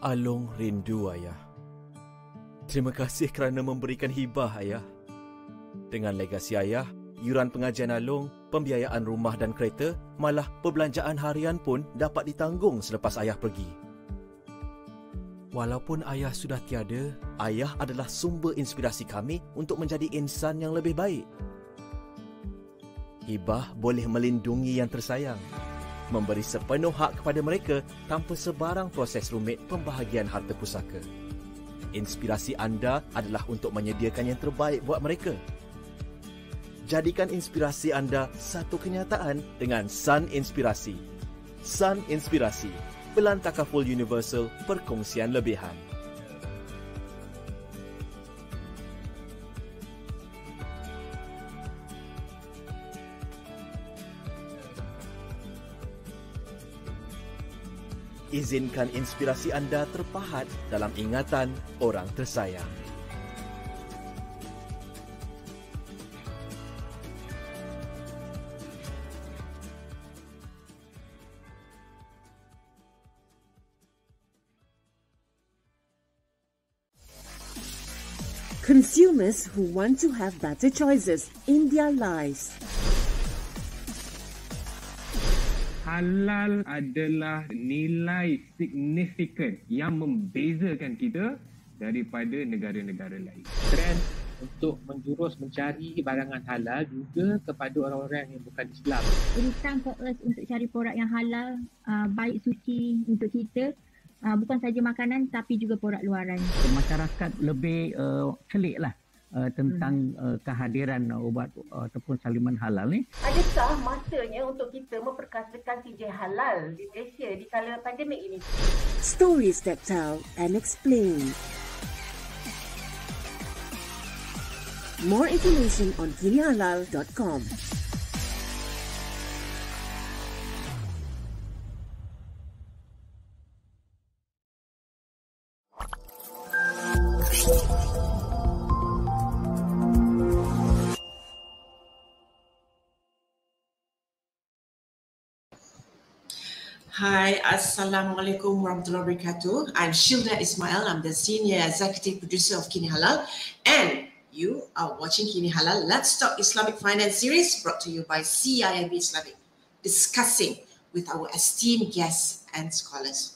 Along rindu ayah. Terima kasih kerana memberikan hibah ayah. Dengan legasi ayah, yuran pengajian Along, pembiayaan rumah dan kereta, malah perbelanjaan harian pun dapat ditanggung selepas ayah pergi. Walaupun ayah sudah tiada, ayah adalah sumber inspirasi kami untuk menjadi insan yang lebih baik. Hibah boleh melindungi yang tersayang, memberi sepenuh hak kepada mereka tanpa sebarang proses rumit pembahagian harta pusaka. Inspirasi anda adalah untuk menyediakan yang terbaik buat mereka. Jadikan inspirasi anda satu kenyataan dengan Sun Inspirasi. Sun Inspirasi, pelan Takaful Universal perkongsian lebihan. Izinkan inspirasi anda terpahat dalam ingatan orang tersayang. Consumers who want to have better choices in their lives. Halal adalah nilai signifikan yang membezakan kita daripada negara-negara lain. Trend untuk menjurus mencari barangan halal juga kepada orang-orang yang bukan Islam. It's time for us untuk cari produk yang halal, baik suci untuk kita. Bukan saja makanan tapi juga produk luaran. Masyarakat lebih celiklah tentang kehadiran ubat ataupun saliman halal ni. Adakah masanya untuk kita memperkasakan TJ halal di Malaysia di kala pandemik ini? Stories that tell and explain. More information on kinihalal.com. Hi, Assalamualaikum warahmatullahi wabarakatuh. I'm Syilda Ismail. I'm the Senior Executive Producer of Kinihalal, and you are watching Kinihalal. Let's Talk Islamic Finance series brought to you by CIMB Islamic, discussing with our esteemed guests and scholars.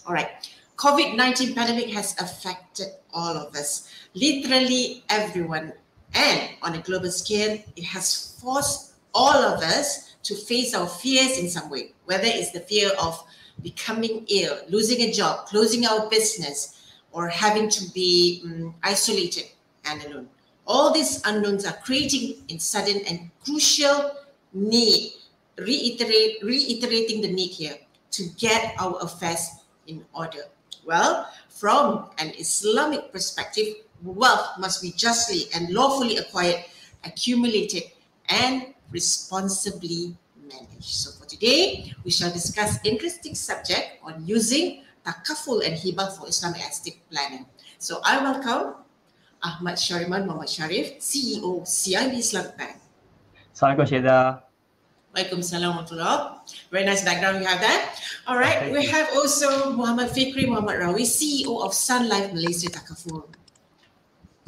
All right, COVID-19 pandemic has affected all of us, literally everyone, and on a global scale, it has forced all of us to face our fears in some way, whether it's the fear of becoming ill, losing a job, closing our business, or having to be isolated and alone. All these unknowns are creating a sudden and crucial need, reiterating the need here to get our affairs in order. Well, from an Islamic perspective, wealth must be justly and lawfully acquired, accumulated, and responsibly managed. So for today, we shall discuss interesting subject on using Takaful and Hibah for Islamic Estate Planning. So I welcome Ahmad Shahriman, Mohamad Shariff, CEO CIMB Islamic Bank. Assalamualaikum Syilda. Waalaikumsalam warahmatullah. Very nice background you have there. All right, we have also Muhammad Fikri, Muhammad Rawi, CEO of Sun Life Malaysia Takaful.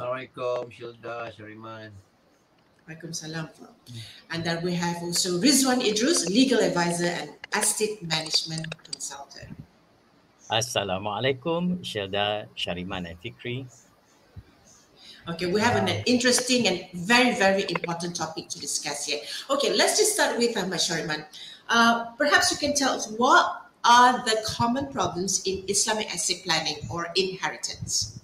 Assalamualaikum Syilda, Shahriman. Waalaikumsalam. And then we have also Redzuan Idrus, legal advisor and estate management consultant. Assalamualaikum Syilda, Shahriman and Fikri. Okay, we have an interesting and very, very important topic to discuss here. Okay, let's just start with Ahmad Shahriman. Perhaps you can tell us what are the common problems in Islamic estate planning or inheritance?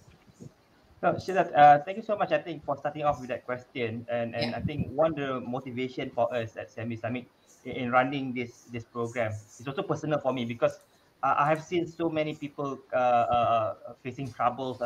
So, Syilda, thank you so much, I think, for starting off with that question. And I think one of the motivation for us at CIMB Islamic in running this program is also personal for me, because I have seen so many people facing troubles,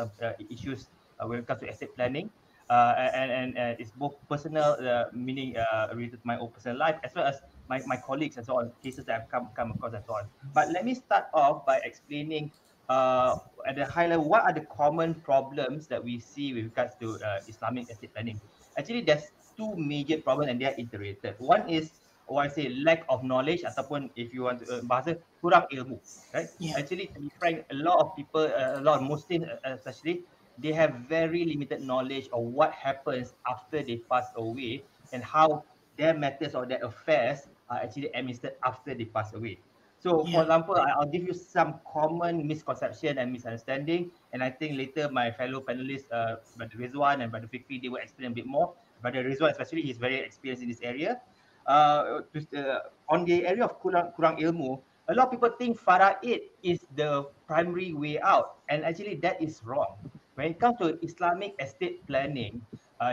issues when it comes to estate planning. And it's both personal, meaning related to my own personal life, as well as my colleagues and so on, cases that I've come across and so on. But let me start off by explaining at a high level, what are the common problems that we see with regards to Islamic estate planning? Actually, there's two major problems and they are interrelated. One is what I say, lack of knowledge ataupun if you want to bahasa kurang ilmu, right? Actually, to be frank, a lot of people, a lot of Muslims especially, they have very limited knowledge of what happens after they pass away and how their matters or their affairs are actually administered after they pass away. So, for example, I'll give you some common misconception and misunderstanding, and I think later my fellow panelists, Brother Redzuan and Brother Fikri, they will explain a bit more. Brother Redzuan especially, he's very experienced in this area. On the area of kurang ilmu, a lot of people think faraid is the primary way out, and actually that is wrong. When it comes to Islamic estate planning,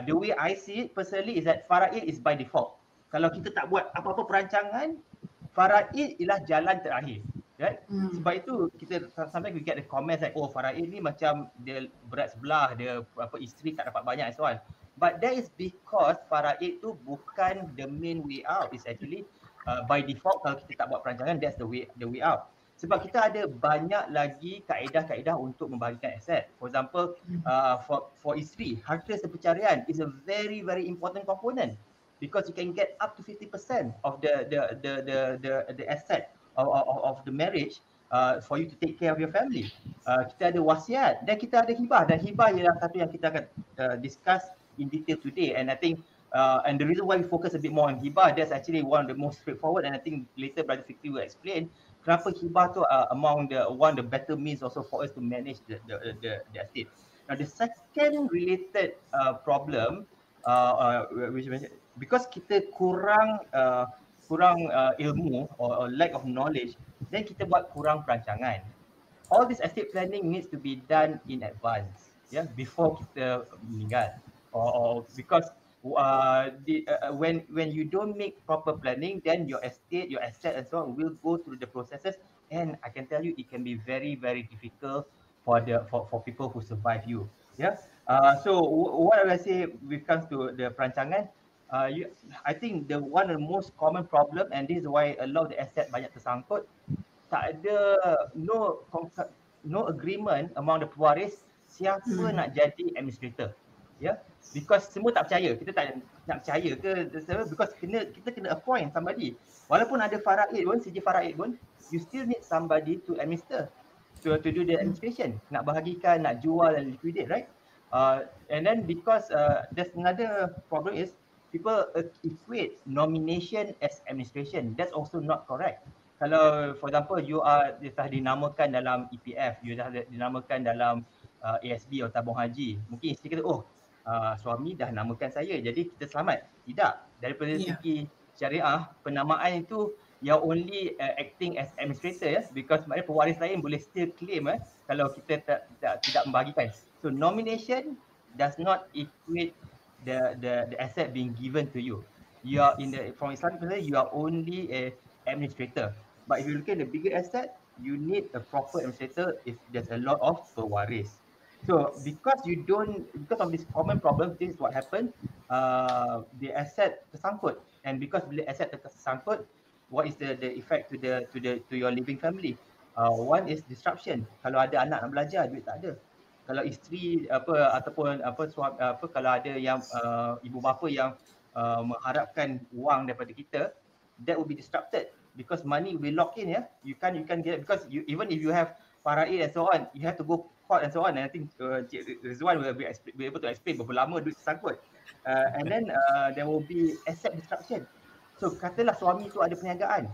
the way I see it personally is that faraid is by default. Kalau kita tak buat apa-apa perancangan, faraid ialah jalan terakhir. Right? Sebab itu kita sometimes we get the comments like, oh faraid ni macam dia berat sebelah, dia isteri tak dapat banyak and so on. But that is because faraid tu bukan the main way out. It's actually by default kalau kita tak buat perancangan, that's the way out. Sebab kita ada banyak lagi kaedah-kaedah untuk membahagikan aset. For example, for isteri, harta sepercarian is a very important component because you can get up to 50% of the asset of the marriage for you to take care of your family. Kita ada wasiat dan kita ada hibah, dan hibah ialah satu yang kita akan discuss in detail today, and I think and the reason why we focus a bit more on hibah, that's actually one of the most straightforward, and I think later Brother Fikri will explain kenapa hibah tu among one of the better means also for us to manage the estate. Now the second related problem which because kita kurang ilmu or lack of knowledge, then kita buat kurang perancangan. All this estate planning needs to be done in advance, before kita meninggal. Or because when you don't make proper planning, then your estate, your asset and so on will go through the processes, and I can tell you it can be very difficult for people who survive you. So what I will say when it comes to the perancangan, I think one of the most common problem, and this is why a lot of the asset banyak tersangkut, tak ada no agreement among the pewaris siapa nak jadi administrator. Because semua tak percaya, kita tak nak percaya ke, because kita kena appoint somebody. Walaupun ada faraid pun, CJ faraid pun, you still need somebody to administer, to do the administration, nak bahagikan, nak jual dan liquidate, right? And then because there's another problem is people equate nomination as administration. That's also not correct. Kalau for example you dah dinamakan dalam EPF, you dah dinamakan dalam ASB atau tabung haji, mungkin isteri kata, oh suami dah namakan saya, jadi kita selamat. Tidak. Daripada segi syariah, penamaan itu yang only acting as administrator, because maknanya pewaris lain boleh still claim kalau kita tidak membagikan. So nomination does not equate the asset being given to you. You are from Islamic perspective, you are only a administrator. But if you look at the bigger asset, you need a proper administrator if there's a lot of pewaris. So because of this common problem, this is what happened. The asset tersangkut, and because bila asset tersangkut, what is the effect to your living family? One is disruption. Kalau ada anak nak belajar, duit tak ada. Kalau isteri ataupun kalau ada yang ibu bapa yang mengharapkan wang daripada kita, that will be disrupted because money will be locked in. You can't get it, because even if you have faraid and so on, you have to go court and so on, and I think Redzuan will be able to explain berapa lama duit tersangkut. And then there will be asset disruption. So katalah suami tu ada perniagaan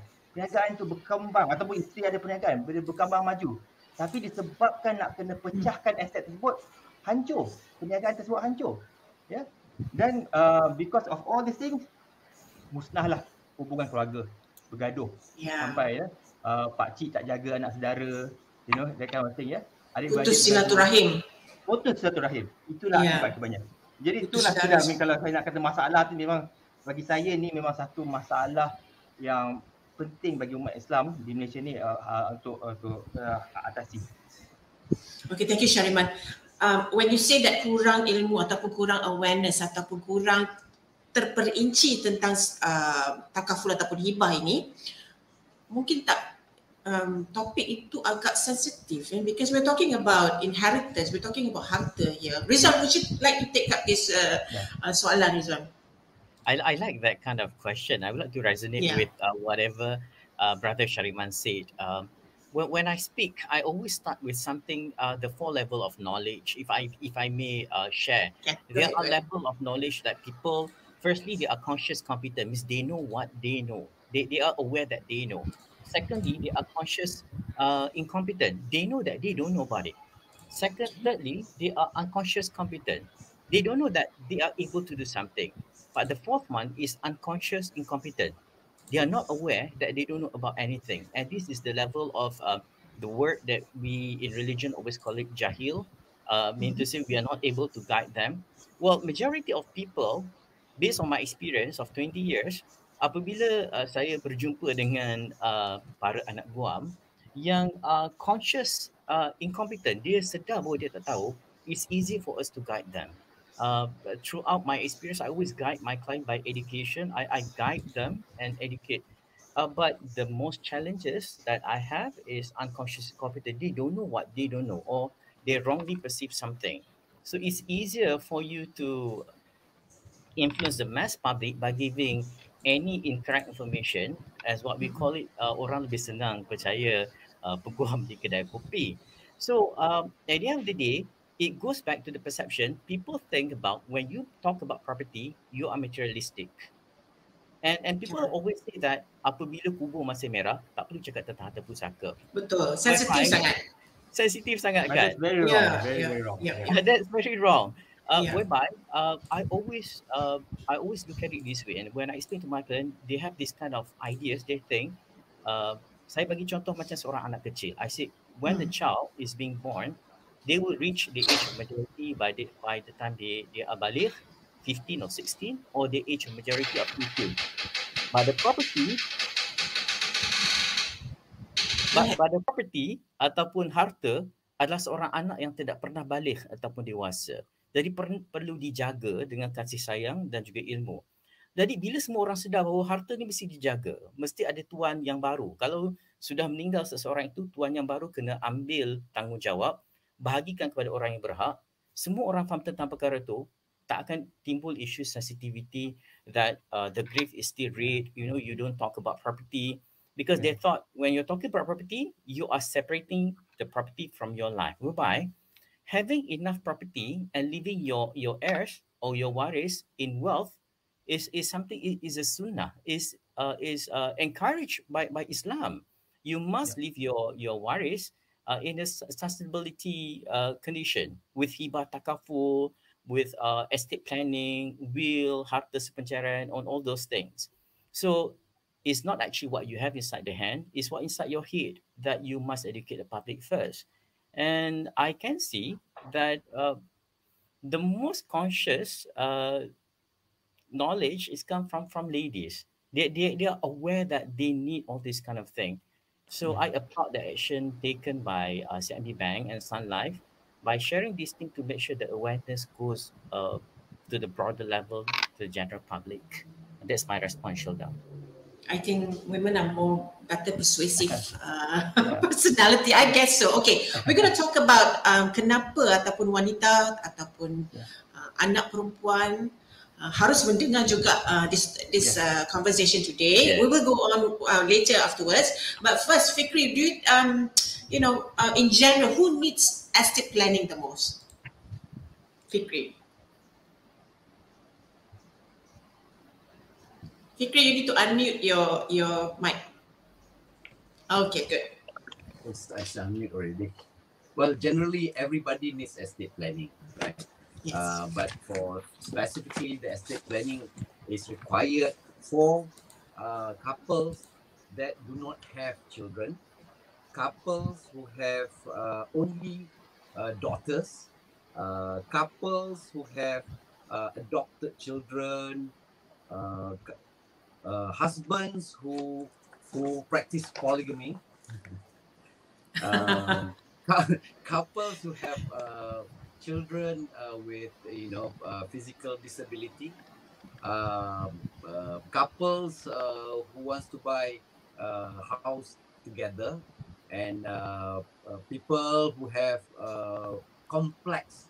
tu berkembang, ataupun isteri ada perniagaan, berkembang maju, tapi disebabkan nak kena pecahkan aset tersebut, hancur, perniagaan tersebut hancur. Dan because of all these things, musnahlah hubungan keluarga, bergaduh sampai pakcik tak jaga anak saudara, that kind of thing. Putus silaturahim. Itulah akibat kebanyakan. Jadi itulah sudah, kalau saya nak kata masalah tu, memang bagi saya ni memang satu masalah yang penting bagi umat Islam di Malaysia ni untuk atasi. Okay, thank you Shahriman. When you say that kurang ilmu ataupun kurang awareness ataupun kurang terperinci tentang takaful ataupun hibah ini, mungkin tak topik itu agak sensitif, because we're talking about inheritance, we're talking about harta here. Rizwan, would you like to take up this soalan, Rizwan? I like that kind of question. I would like to resonate Yeah. with whatever Brother Shahriman said. When I speak, I always start with something, the four level of knowledge. If I may share, Yeah, go there ahead, are go ahead. level of knowledge that people. Firstly, they are conscious, competent, means they know what they know. They are aware that they know. Secondly, they are conscious, incompetent. They know that they don't know about it. Thirdly, they are unconscious competent. They don't know that they are able to do something. But the fourth one is unconscious incompetent. They are not aware that they don't know about anything. And this is the level of the word that we in religion always call it jahil, mean to say we are not able to guide them. Well, majority of people, based on my experience of 20 years, apabila saya berjumpa dengan para anak guam yang conscious incompetent, dia sedar bahawa dia tak tahu, it's easy for us to guide them. Throughout my experience, I always guide my client by education. I guide them and educate. But the most challenges that I have is unconscious incompetent. They don't know what they don't know, or they wrongly perceive something. So it's easier for you to influence the mass public by giving any incorrect information, as what we call it, orang lebih senang percaya peguam di kedai kopi. So at the end of the day, it goes back to the perception. People think about when you talk about property, you are materialistic. And people always say that apabila kubur masih merah, tak perlu cakap tentang harta pusaka. Betul, sensitif sangat. Sensitif sangat But that's kan? very wrong. Yeah, Very, yeah, very wrong. yeah, Yeah. yeah. That's very wrong. Yeah. Whereby I always look at it this way, and when I explain to my client, they have this kind of ideas. They think, saya bagi contoh macam seorang anak kecil. I say when the child is being born, they will reach the age of majority by the time they are baligh, 15 or 16, or the age of majority of 18. But the property ataupun harta adalah seorang anak yang tidak pernah balik ataupun dewasa. Jadi perlu dijaga dengan kasih sayang dan juga ilmu. Jadi bila semua orang sedar bahawa harta ni mesti dijaga, mesti ada tuan yang baru. Kalau sudah meninggal seseorang itu, tuan yang baru kena ambil tanggungjawab, bahagikan kepada orang yang berhak. Semua orang faham tentang perkara itu, tak akan timbul isu sensitivity that the grave is still red, you don't talk about property. Because they thought when you're talking about property, you are separating the property from your life. Whereby having enough property and leaving your heirs or your waris in wealth is something, is a sunnah, is encouraged by Islam. You must leave your waris in a sustainability condition with hibah takaful, with estate planning, will, harta sepencairan, on all those things. So it's not actually what you have inside the hand, it's what inside your head that you must educate the public first. And I can see that the most conscious knowledge is come from ladies. They are aware that they need all this kind of thing. So I applaud the action taken by CIMB Bank and Sun Life by sharing this thing to make sure that awareness goes to the broader level, to the general public. That's my response, Syilda. I think women are more better persuasive personality. I guess so. Okay, we're going to talk about kenapa ataupun wanita ataupun anak perempuan harus mendengar juga this conversation today. We will go on later afterwards. But first, Fikri, do you, in general, who needs estate planning the most? Fikri. Fikri, you need to unmute your mic. Okay, good. It's unmute already. Well, generally, everybody needs estate planning, right? Yes. But for specifically, the estate planning is required for couples that do not have children, couples who have only daughters, couples who have adopted children, husbands who practice polygamy, couples who have children with physical disability, couples who wants to buy a house together, and people who have complex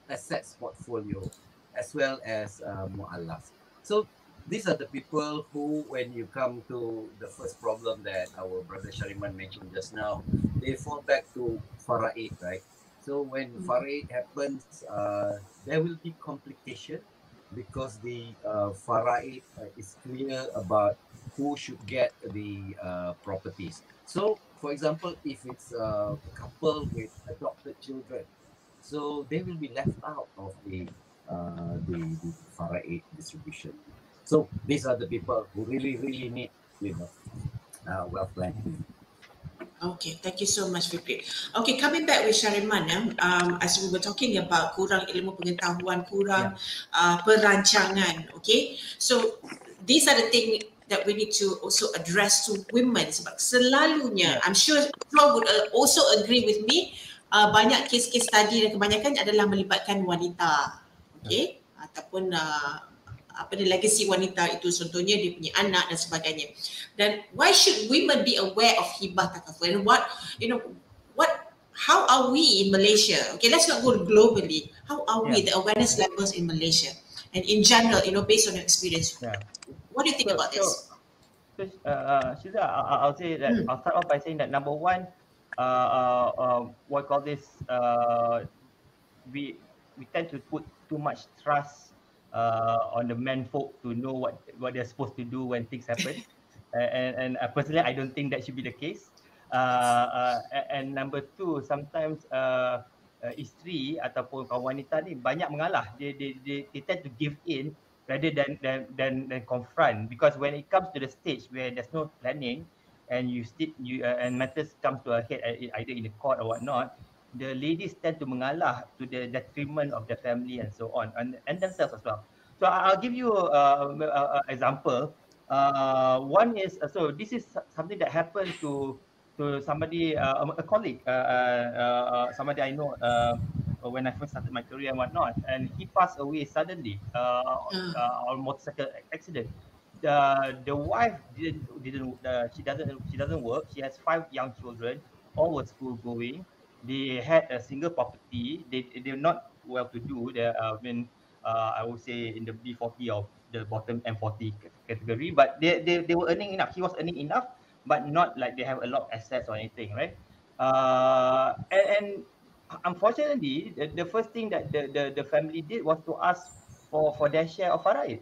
assets portfolio, as well as mu'allaf. So these are the people who, when you come to the first problem that our brother Shahriman mentioned just now, they fall back to faraid, right? So when faraid happens, there will be complication because the faraid is clear about who should get the properties. So, for example, if it's a couple with adopted children, so they will be left out of the faraid distribution. So these are the people who really need, wealth planning. Okay, thank you so much, Fikri. Okay, coming back with Shahriman, as we were talking about kurang ilmu pengetahuan, kurang perancangan, okay? So these are the things that we need to also address to women sebab selalunya, I'm sure Flo would also agree with me, banyak kes-kes study dan kebanyakan adalah melibatkan wanita, okay? Ataupun legacy wanita itu, contohnya dia punya anak dan sebagainya. Dan why should women be aware of hibah takaful, and how are we in Malaysia? Okay, let's not go globally. How are we, the awareness levels in Malaysia and in general, based on your experience? What do you think about this? So, Syilda, I'll say that I'll start off by saying that number one, what call this? We tend to put too much trust on the men folk to know what they're supposed to do when things happen, and personally, I don't think that should be the case. And number two, sometimes isteri ataupun kaum wanita ni banyak mengalah. They tend to give in rather than confront, because when it comes to the stage where there's no planning and and matters comes to a head either in the court or whatnot, the ladies tend to mengalah to the detriment of their family and so on, and themselves as well. So I'll give you an example. One is, so this is something that happened to somebody, a colleague, somebody I know when I first started my career and whatnot, and he passed away suddenly on motorcycle accident. The wife she doesn't work. She has 5 young children, all were school going. They had a single property. They're not well to do. They I would say in the B40 or the bottom M40 category, but they were earning enough. He was earning enough, but not like they have a lot of assets or anything, right? And unfortunately, the first thing that the family did was to ask for their share of faraid.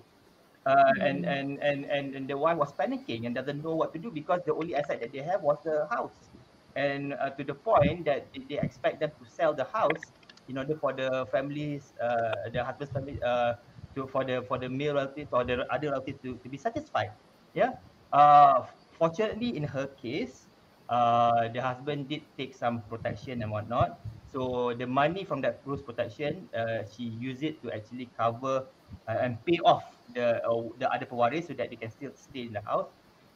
And the wife was panicking and doesn't know what to do because the only asset that they have was the house, and to the point that they expect them to sell the house in order for the families, the husband's family, for the male relatives or the other relatives to be satisfied. Yeah. Fortunately, in her case, the husband did take some protection and whatnot. So the money from that cruise protection, she used it to actually cover and pay off the other pewaris so that they can still stay in the house.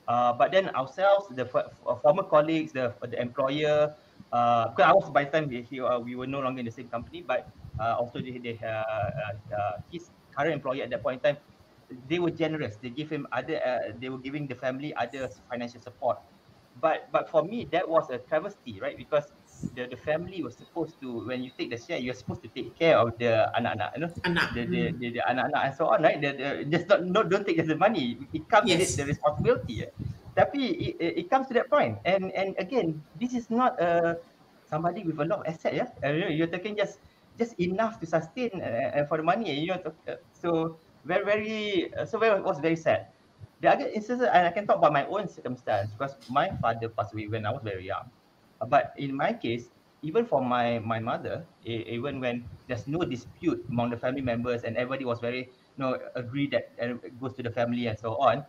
But then ourselves, the former colleagues, the employer, because I was by the time we were no longer in the same company, but also his current employer at that point in time, they were generous. They give him they were giving the family other financial support. But for me, that was a travesty, right? Because the family was supposed to, when you take the share, you're supposed to take care of the anak-anak, the anak-anak and so on, right? Just don't take just the money. It comes with the responsibility. Tapi it comes to that point, and again, this is not somebody with a lot of asset, yeah. You're talking just enough to sustain for the money, so it was very sad. The other instances, and I can talk about my own circumstance, because my father passed away when I was very young. But in my case, even for my mother, even when there's no dispute among the family members and everybody was very, agree that it goes to the family and so on,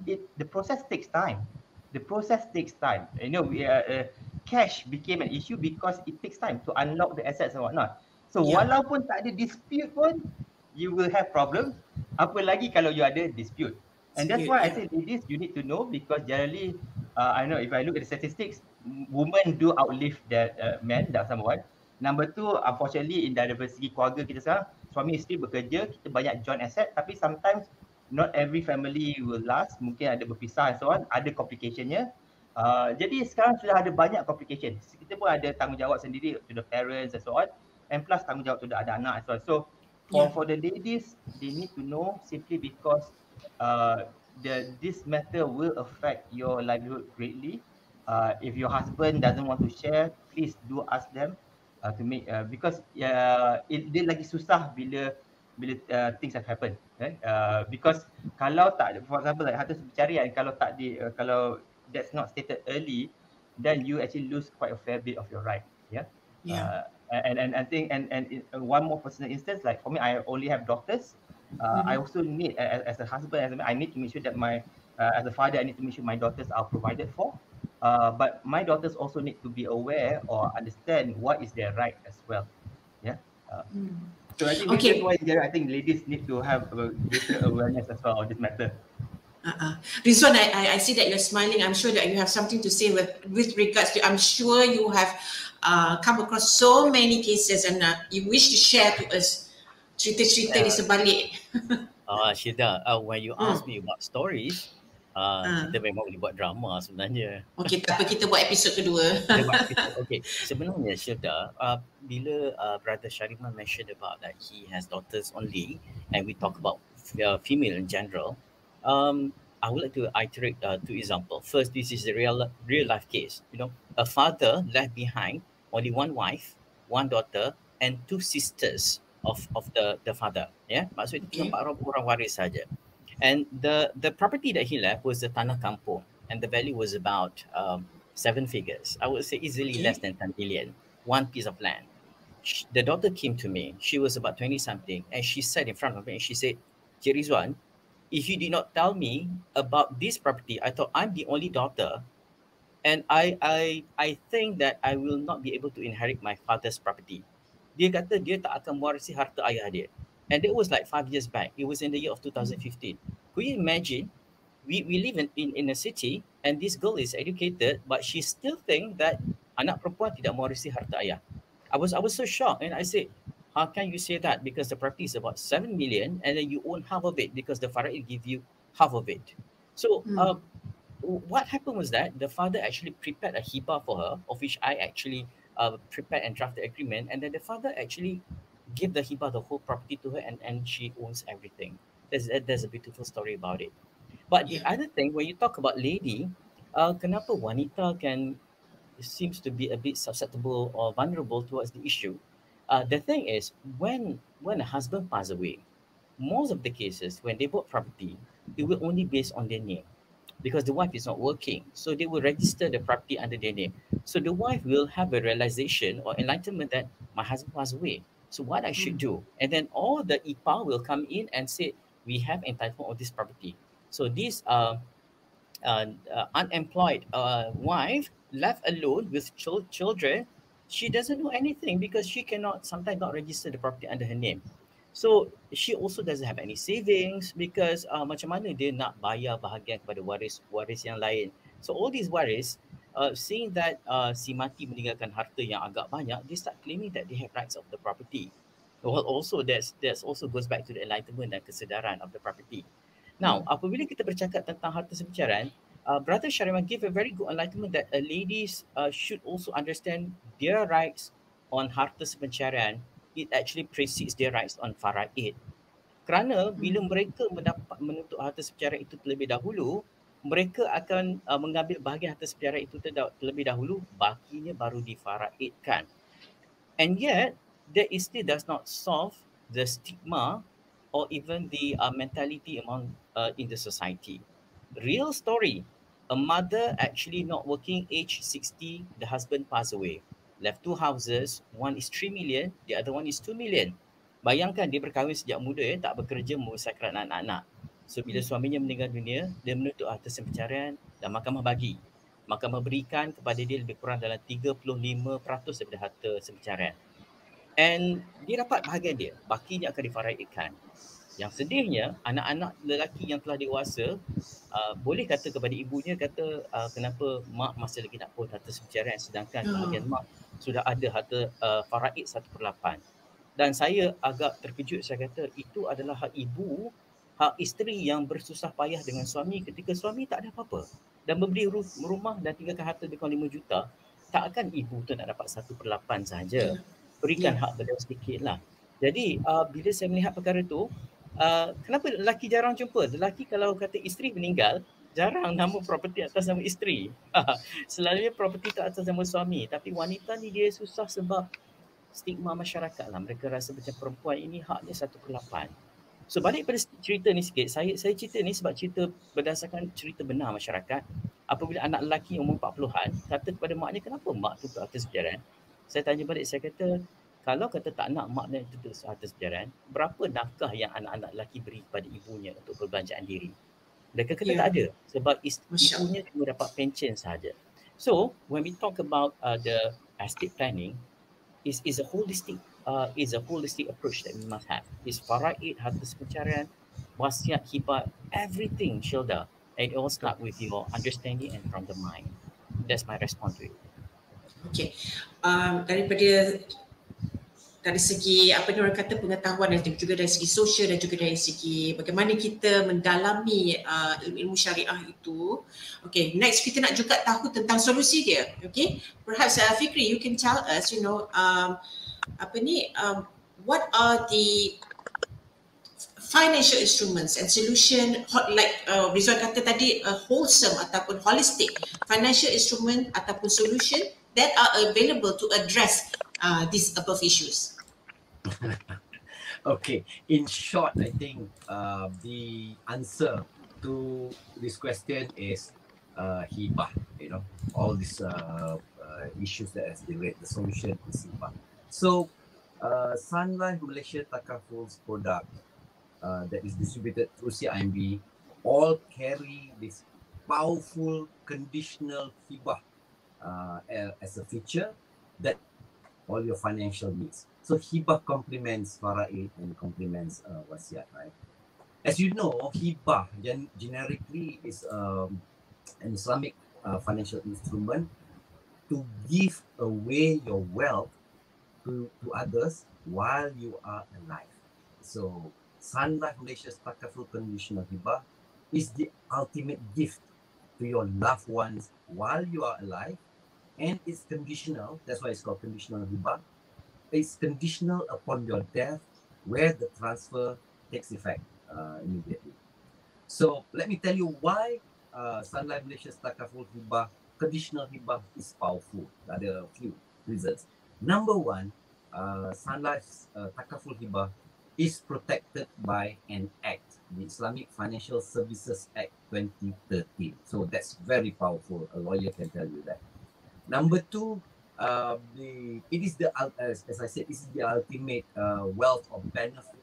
the process takes time. The process takes time. Cash became an issue because it takes time to unlock the assets and whatnot. So walaupun tak ada dispute pun, you will have problems. Apalagi kalau you ada dispute. And that's why I say ladies, you need to know, because generally, I know if I look at the statistics, women do outlive their men, that's number one. Number two, unfortunately, dari segi keluarga kita sekarang, suami isteri bekerja, kita banyak joint asset, tapi sometimes not every family will last. Mungkin ada berpisah and so on, ada complicationnya. Jadi sekarang sudah ada banyak complication. Kita pun ada tanggungjawab sendiri to the parents and so on, and plus tanggungjawab to the anak-anak and so on. So For the ladies, they need to know simply because this matter will affect your livelihood greatly. If your husband doesn't want to share, please do ask them to make because dia lagi susah bila things have happened. Because kalau tak, for example, like harta pencarian, kalau that's not stated early, then you actually lose quite a fair bit of your right. Yeah. And I think one more personal instance, like for me, I only have daughters. I also need, as a husband, I need to make sure that as a father, I need to make sure my daughters are provided for. But my daughters also need to be aware or understand what is their right as well. Yeah. So I think that's why I think ladies need to have a greater awareness as well on this matter. Redzuan, I see that you're smiling. I'm sure that you have something to say with regards to, I'm sure you have come across so many cases and you wish to share to us cerita-cerita di sebalik. Syilda, when you ask me about stories, kita memang boleh buat drama sebenarnya. Okey, tak apa, kita buat episod kedua. Okay, sebenarnya Syilda, bila Brother Shahriman mentioned about that he has daughters only, and we talk about female in general, I would like to iterate two examples. First, this is a real life case. You know, a father left behind only one wife, one daughter, and two sisters of the father. Yeah, maksudnya tinggal 4 orang waris saja. And the property that he left was the tanah kampung, and the value was about 7 figures. I would say easily less than 10 million. One piece of land. The daughter came to me. She was about 20 something, and she sat in front of me and she said, "Cik Redzuan, if you did not tell me about this property, I thought I'm the only daughter, and I think that I will not be able to inherit my father's property." Dia kata dia tak akan mewarisi harta ayah dia. And that was like 5 years back. It was in the year of 2015. Could you imagine? We live in a city, and this girl is educated, but she still think that anak perempuan tidak mewarisi harta ayah. I was so shocked, and I said, how can you say that? Because the property is about 7 million, and then you own half of it because the faraid give you half of it. So what happened was that the father actually prepared a hibah for her, of which I actually prepared and drafted the agreement, and then the father actually gave the hibah, the whole property to her, and she owns everything. There's a beautiful story about it. But the other thing, when you talk about lady, kenapa wanita seems to be a bit susceptible or vulnerable towards the issue? The thing is, when a husband passes away, most of the cases, when they bought property, it will only based on their name, because the wife is not working. So they will register the property under their name. So the wife will have a realization or enlightenment that my husband passed away. So what I should do? And then all the IPA will come in and say, we have entitlement of this property. So this unemployed wife left alone with children, she doesn't know anything because she cannot sometimes not register the property under her name. So she also doesn't have any savings because macam mana dia nak bayar bahagian kepada waris yang lain. So all these waris, seeing that si mati meninggalkan harta yang agak banyak, they start claiming that they have rights of the property. Well, also that's also goes back to the enlightenment dan kesedaran of the property. Now, apabila kita bercakap tentang harta sepencaran, Brother Shahriman gave a very good enlightenment that ladies should also understand their rights on harta sepencaran. It actually precedes their rights on faraid. Kerana bila mereka menuntut harta sepencaran itu terlebih dahulu, mereka akan mengambil bahagian harta sepencaran itu terlebih dahulu, bakinya baru difaraidkan. And yet, that still does not solve the stigma or even the mentality among in the society. Real story, a mother actually not working, age 60, the husband passed away. Left 2 houses, one is 3 million, the other one is 2 million. Bayangkan dia berkahwin sejak muda, tak bekerja, membesarkan anak-anak. So bila suaminya meninggal dunia, dia menuntut harta sepencaran dan mahkamah bagi. Mahkamah berikan kepada dia lebih kurang dalam 35% daripada harta sepencaran. And dia dapat bahagian dia, bakinya akan difaraidkan. Yang sedihnya, anak-anak lelaki yang telah dewasa boleh kata kepada ibunya, kata kenapa mak masih lagi nak pun harta sepencaran, sedangkan bahagian mak sudah ada harta faraid 1/8. Dan saya agak terkejut, saya kata itu adalah hak ibu, hak isteri yang bersusah payah dengan suami ketika suami tak ada apa-apa dan membeli rumah dan tinggalkan harta lebih kurang 5 juta. Tak akan ibu tu nak dapat 1/8 saja. Berikan hak beliau sedikit lah. Jadi bila saya melihat perkara tu, kenapa lelaki jarang jumpa? Lelaki kalau kata isteri meninggal, jarang nama properti atas nama isteri. Selalunya properti tu atas nama suami. Tapi wanita ni dia susah sebab stigma masyarakat lah. Mereka rasa macam perempuan ini haknya 1/8. So balik pada cerita ni sikit, saya cerita ni sebab cerita berdasarkan cerita benar masyarakat. Apabila anak lelaki umur 40-an kata kepada maknya, kenapa mak tutup atas berjalan? Saya tanya balik, saya kata, kalau kata tak nak mak dia tutup atas berjalan, berapa nafkah yang anak-anak lelaki beri kepada ibunya untuk perbelanjaan diri? Mereka kata tak ada, sebab ibunya cuma dapat pencen sahaja. So when we talk about the estate planning, is a holistic approach that we must have. Is faraid, harta pencarian, wasiat, hibah, everything, Syilda. And it all start with your understanding and from the mind. That's my response to it. Okay. Dari segi apa ni orang kata pengetahuan dan juga dari segi sosial dan juga dari segi bagaimana kita mendalami ilmu syariah itu. Okay, next kita nak juga tahu tentang solusi dia. Okay, perhaps Fikri, you can tell us, what are the financial instruments and solution, like Redzuan kata tadi, wholesome ataupun holistic financial instrument ataupun solution that are available to address these above issues. Okay, in short, I think the answer to this question is hibah. All these issues that has been raised, the solution is hibah. So, Sun Life Malaysia Takaful's product that is distributed through CIMB all carry this powerful conditional hibah as a feature that all your financial needs. So hibah complements faraid and complements wasiat, right? As you know, hibah generically is an Islamic financial instrument to give away your wealth to others while you are alive. So Sun Life Malaysia's Takaful conditional hibah is the ultimate gift to your loved ones while you are alive, and it's conditional. That's why it's called conditional hibah. It's conditional upon your death, where the transfer takes effect immediately. So let me tell you why Sun Life Malaysia's Takaful hibah, conditional hibah, is powerful. There are a few reasons. Number one, Sun Life's Takaful hibah is protected by an act, the Islamic Financial Services Act 2013. So that's very powerful. A lawyer can tell you that. Number two, it is as I said, this is the ultimate wealth of benefit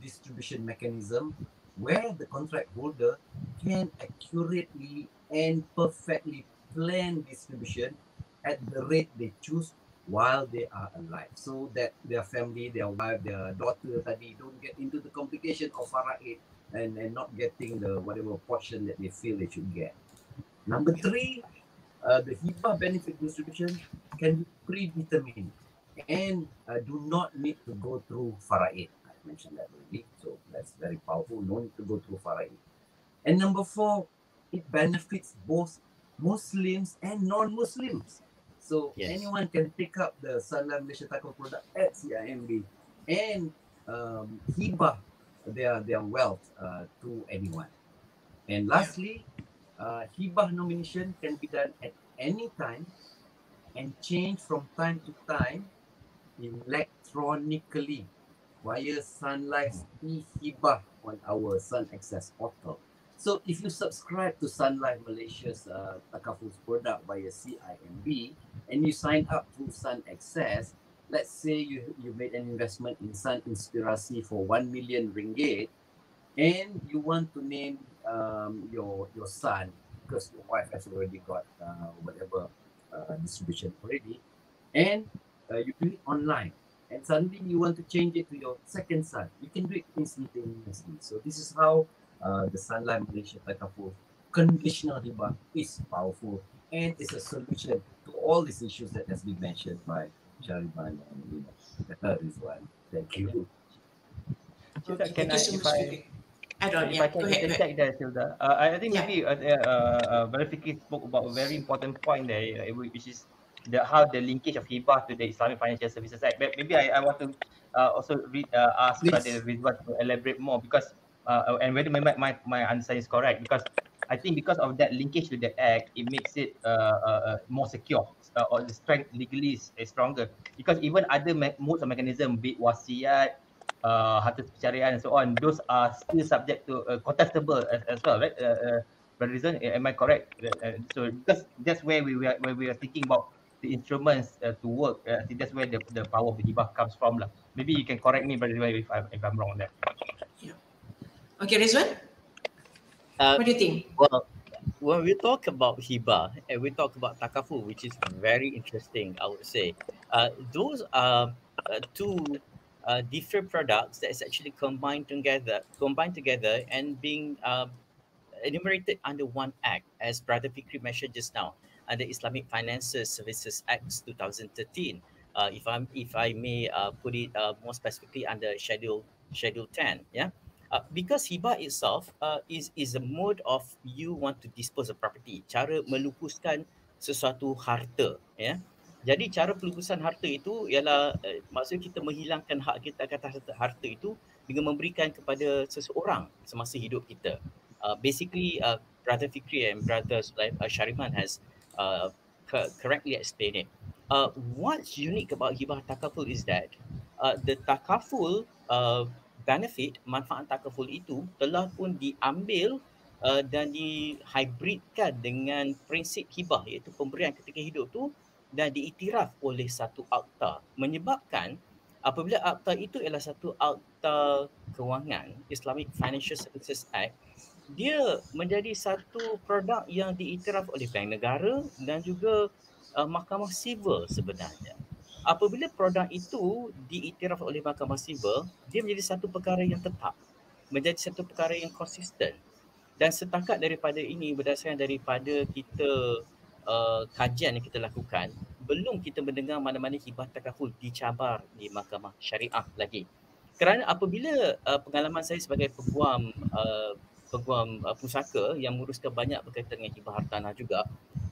distribution mechanism where the contract holder can accurately and perfectly plan distribution at the rate they choose while they are alive, so that their family, their wife, their daughter don't get into the complication of faraid and not getting the whatever portion that they feel they should get. Number three, the hibah benefit distribution can be predetermined and do not need to go through faraid. I mentioned that already, so that's very powerful. No need to go through faraid. And number four, it benefits both Muslims and non-Muslims. So anyone can pick up the Sun Life Malaysia Takaful product at CIMB and hibah their wealth to anyone. And lastly, hibah nomination can be done at any time and change from time to time electronically via Sun Life's e-hibah on our Sun Access portal. So if you subscribe to Sun Life Malaysia's Takaful's product via CIMB and you sign up through Sun Access, let's say you made an investment in Sun Inspirasi for 1 million ringgit and you want to name your son because your wife has already got whatever distribution already, and you do it online, and suddenly you want to change it to your second son, you can do it instantaneously. So this is how the Sun Life Malaysia Takaful conditional hibah is powerful and it's a solution to all these issues that has been mentioned by Shahriman and Redzuan. Thank you. Okay, thank you so much. If I can interject there, Syilda. I think maybe Brother Fikri spoke about a very important point there, which is how the linkage of hibah to the Islamic Financial Services Act. But maybe I want to also ask Brother Redzuan to elaborate more, because and whether my answer is correct, because I think because of that linkage to the act, it makes it more secure, or the strength legally is stronger. Because even other modes of mechanism, be it wasiat, harta perceraian and so on, those are still subject to contestable as well, right? Brother Redzuan, am I correct? So because that's where we are thinking about the instruments to work. I think that's where the power of the hibah comes from lah. Maybe you can correct me, Brother Redzuan, if I'm wrong there. Okay, Redzuan, what do you think? Well, when we talk about hibah and we talk about takaful, which is very interesting, I would say, those are two different products that is actually combined together and being enumerated under one act, as Brother Fikri mentioned just now, under Islamic Financial Services Act 2013. If I may put it more specifically under Schedule 10, yeah. Because hibah itself is a mode of you want to dispose of property, cara melupuskan sesuatu harta, ya. Jadi cara pelupusan harta itu ialah maksud kita menghilangkan hak kita atas harta itu dengan memberikan kepada seseorang semasa hidup kita. Basically, Brother Fikri and Brother Shahriman has correctly explained it. What's unique about hibah takaful is that the takaful benefit, manfaat takaful itu telah pun diambil dan dihybridkan dengan prinsip hibah, iaitu pemberian ketika hidup tu, dan diiktiraf oleh satu akta, menyebabkan apabila akta itu ialah satu akta kewangan, Islamic Financial Services Act, dia menjadi satu produk yang diiktiraf oleh bank negara dan juga mahkamah sivil sebenarnya. Apabila produk itu diiktiraf oleh mahkamah sivil, dia menjadi satu perkara yang tetap, menjadi satu perkara yang konsisten. Dan setakat daripada ini, berdasarkan daripada kita kajian yang kita lakukan, belum kita mendengar mana-mana hibah takaful dicabar di mahkamah syariah lagi. Kerana apabila pengalaman saya sebagai peguam pusaka yang menguruskan banyak berkaitan dengan hibah hartanah juga,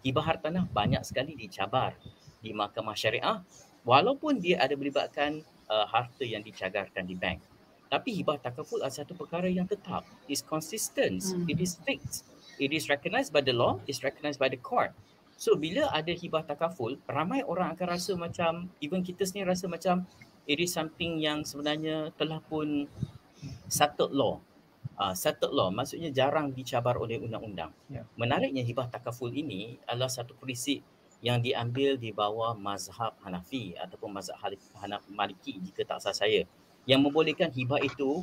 hibah hartanah banyak sekali dicabar di mahkamah syariah, walaupun dia ada melibatkan harta yang dicagarkan di bank. Tapi hibah takaful adalah satu perkara yang tetap, is consistent, it is fixed, it is recognized by the law, it is recognized by the court. So bila ada hibah takaful, ramai orang akan rasa macam, even kita sendiri rasa macam it is something yang sebenarnya telah pun settled law. Settled law maksudnya jarang dicabar oleh undang-undang. Menariknya hibah takaful ini adalah satu prinsip yang diambil di bawah mazhab Hanafi ataupun mazhab Maliki jika tak salah saya, yang membolehkan hibah itu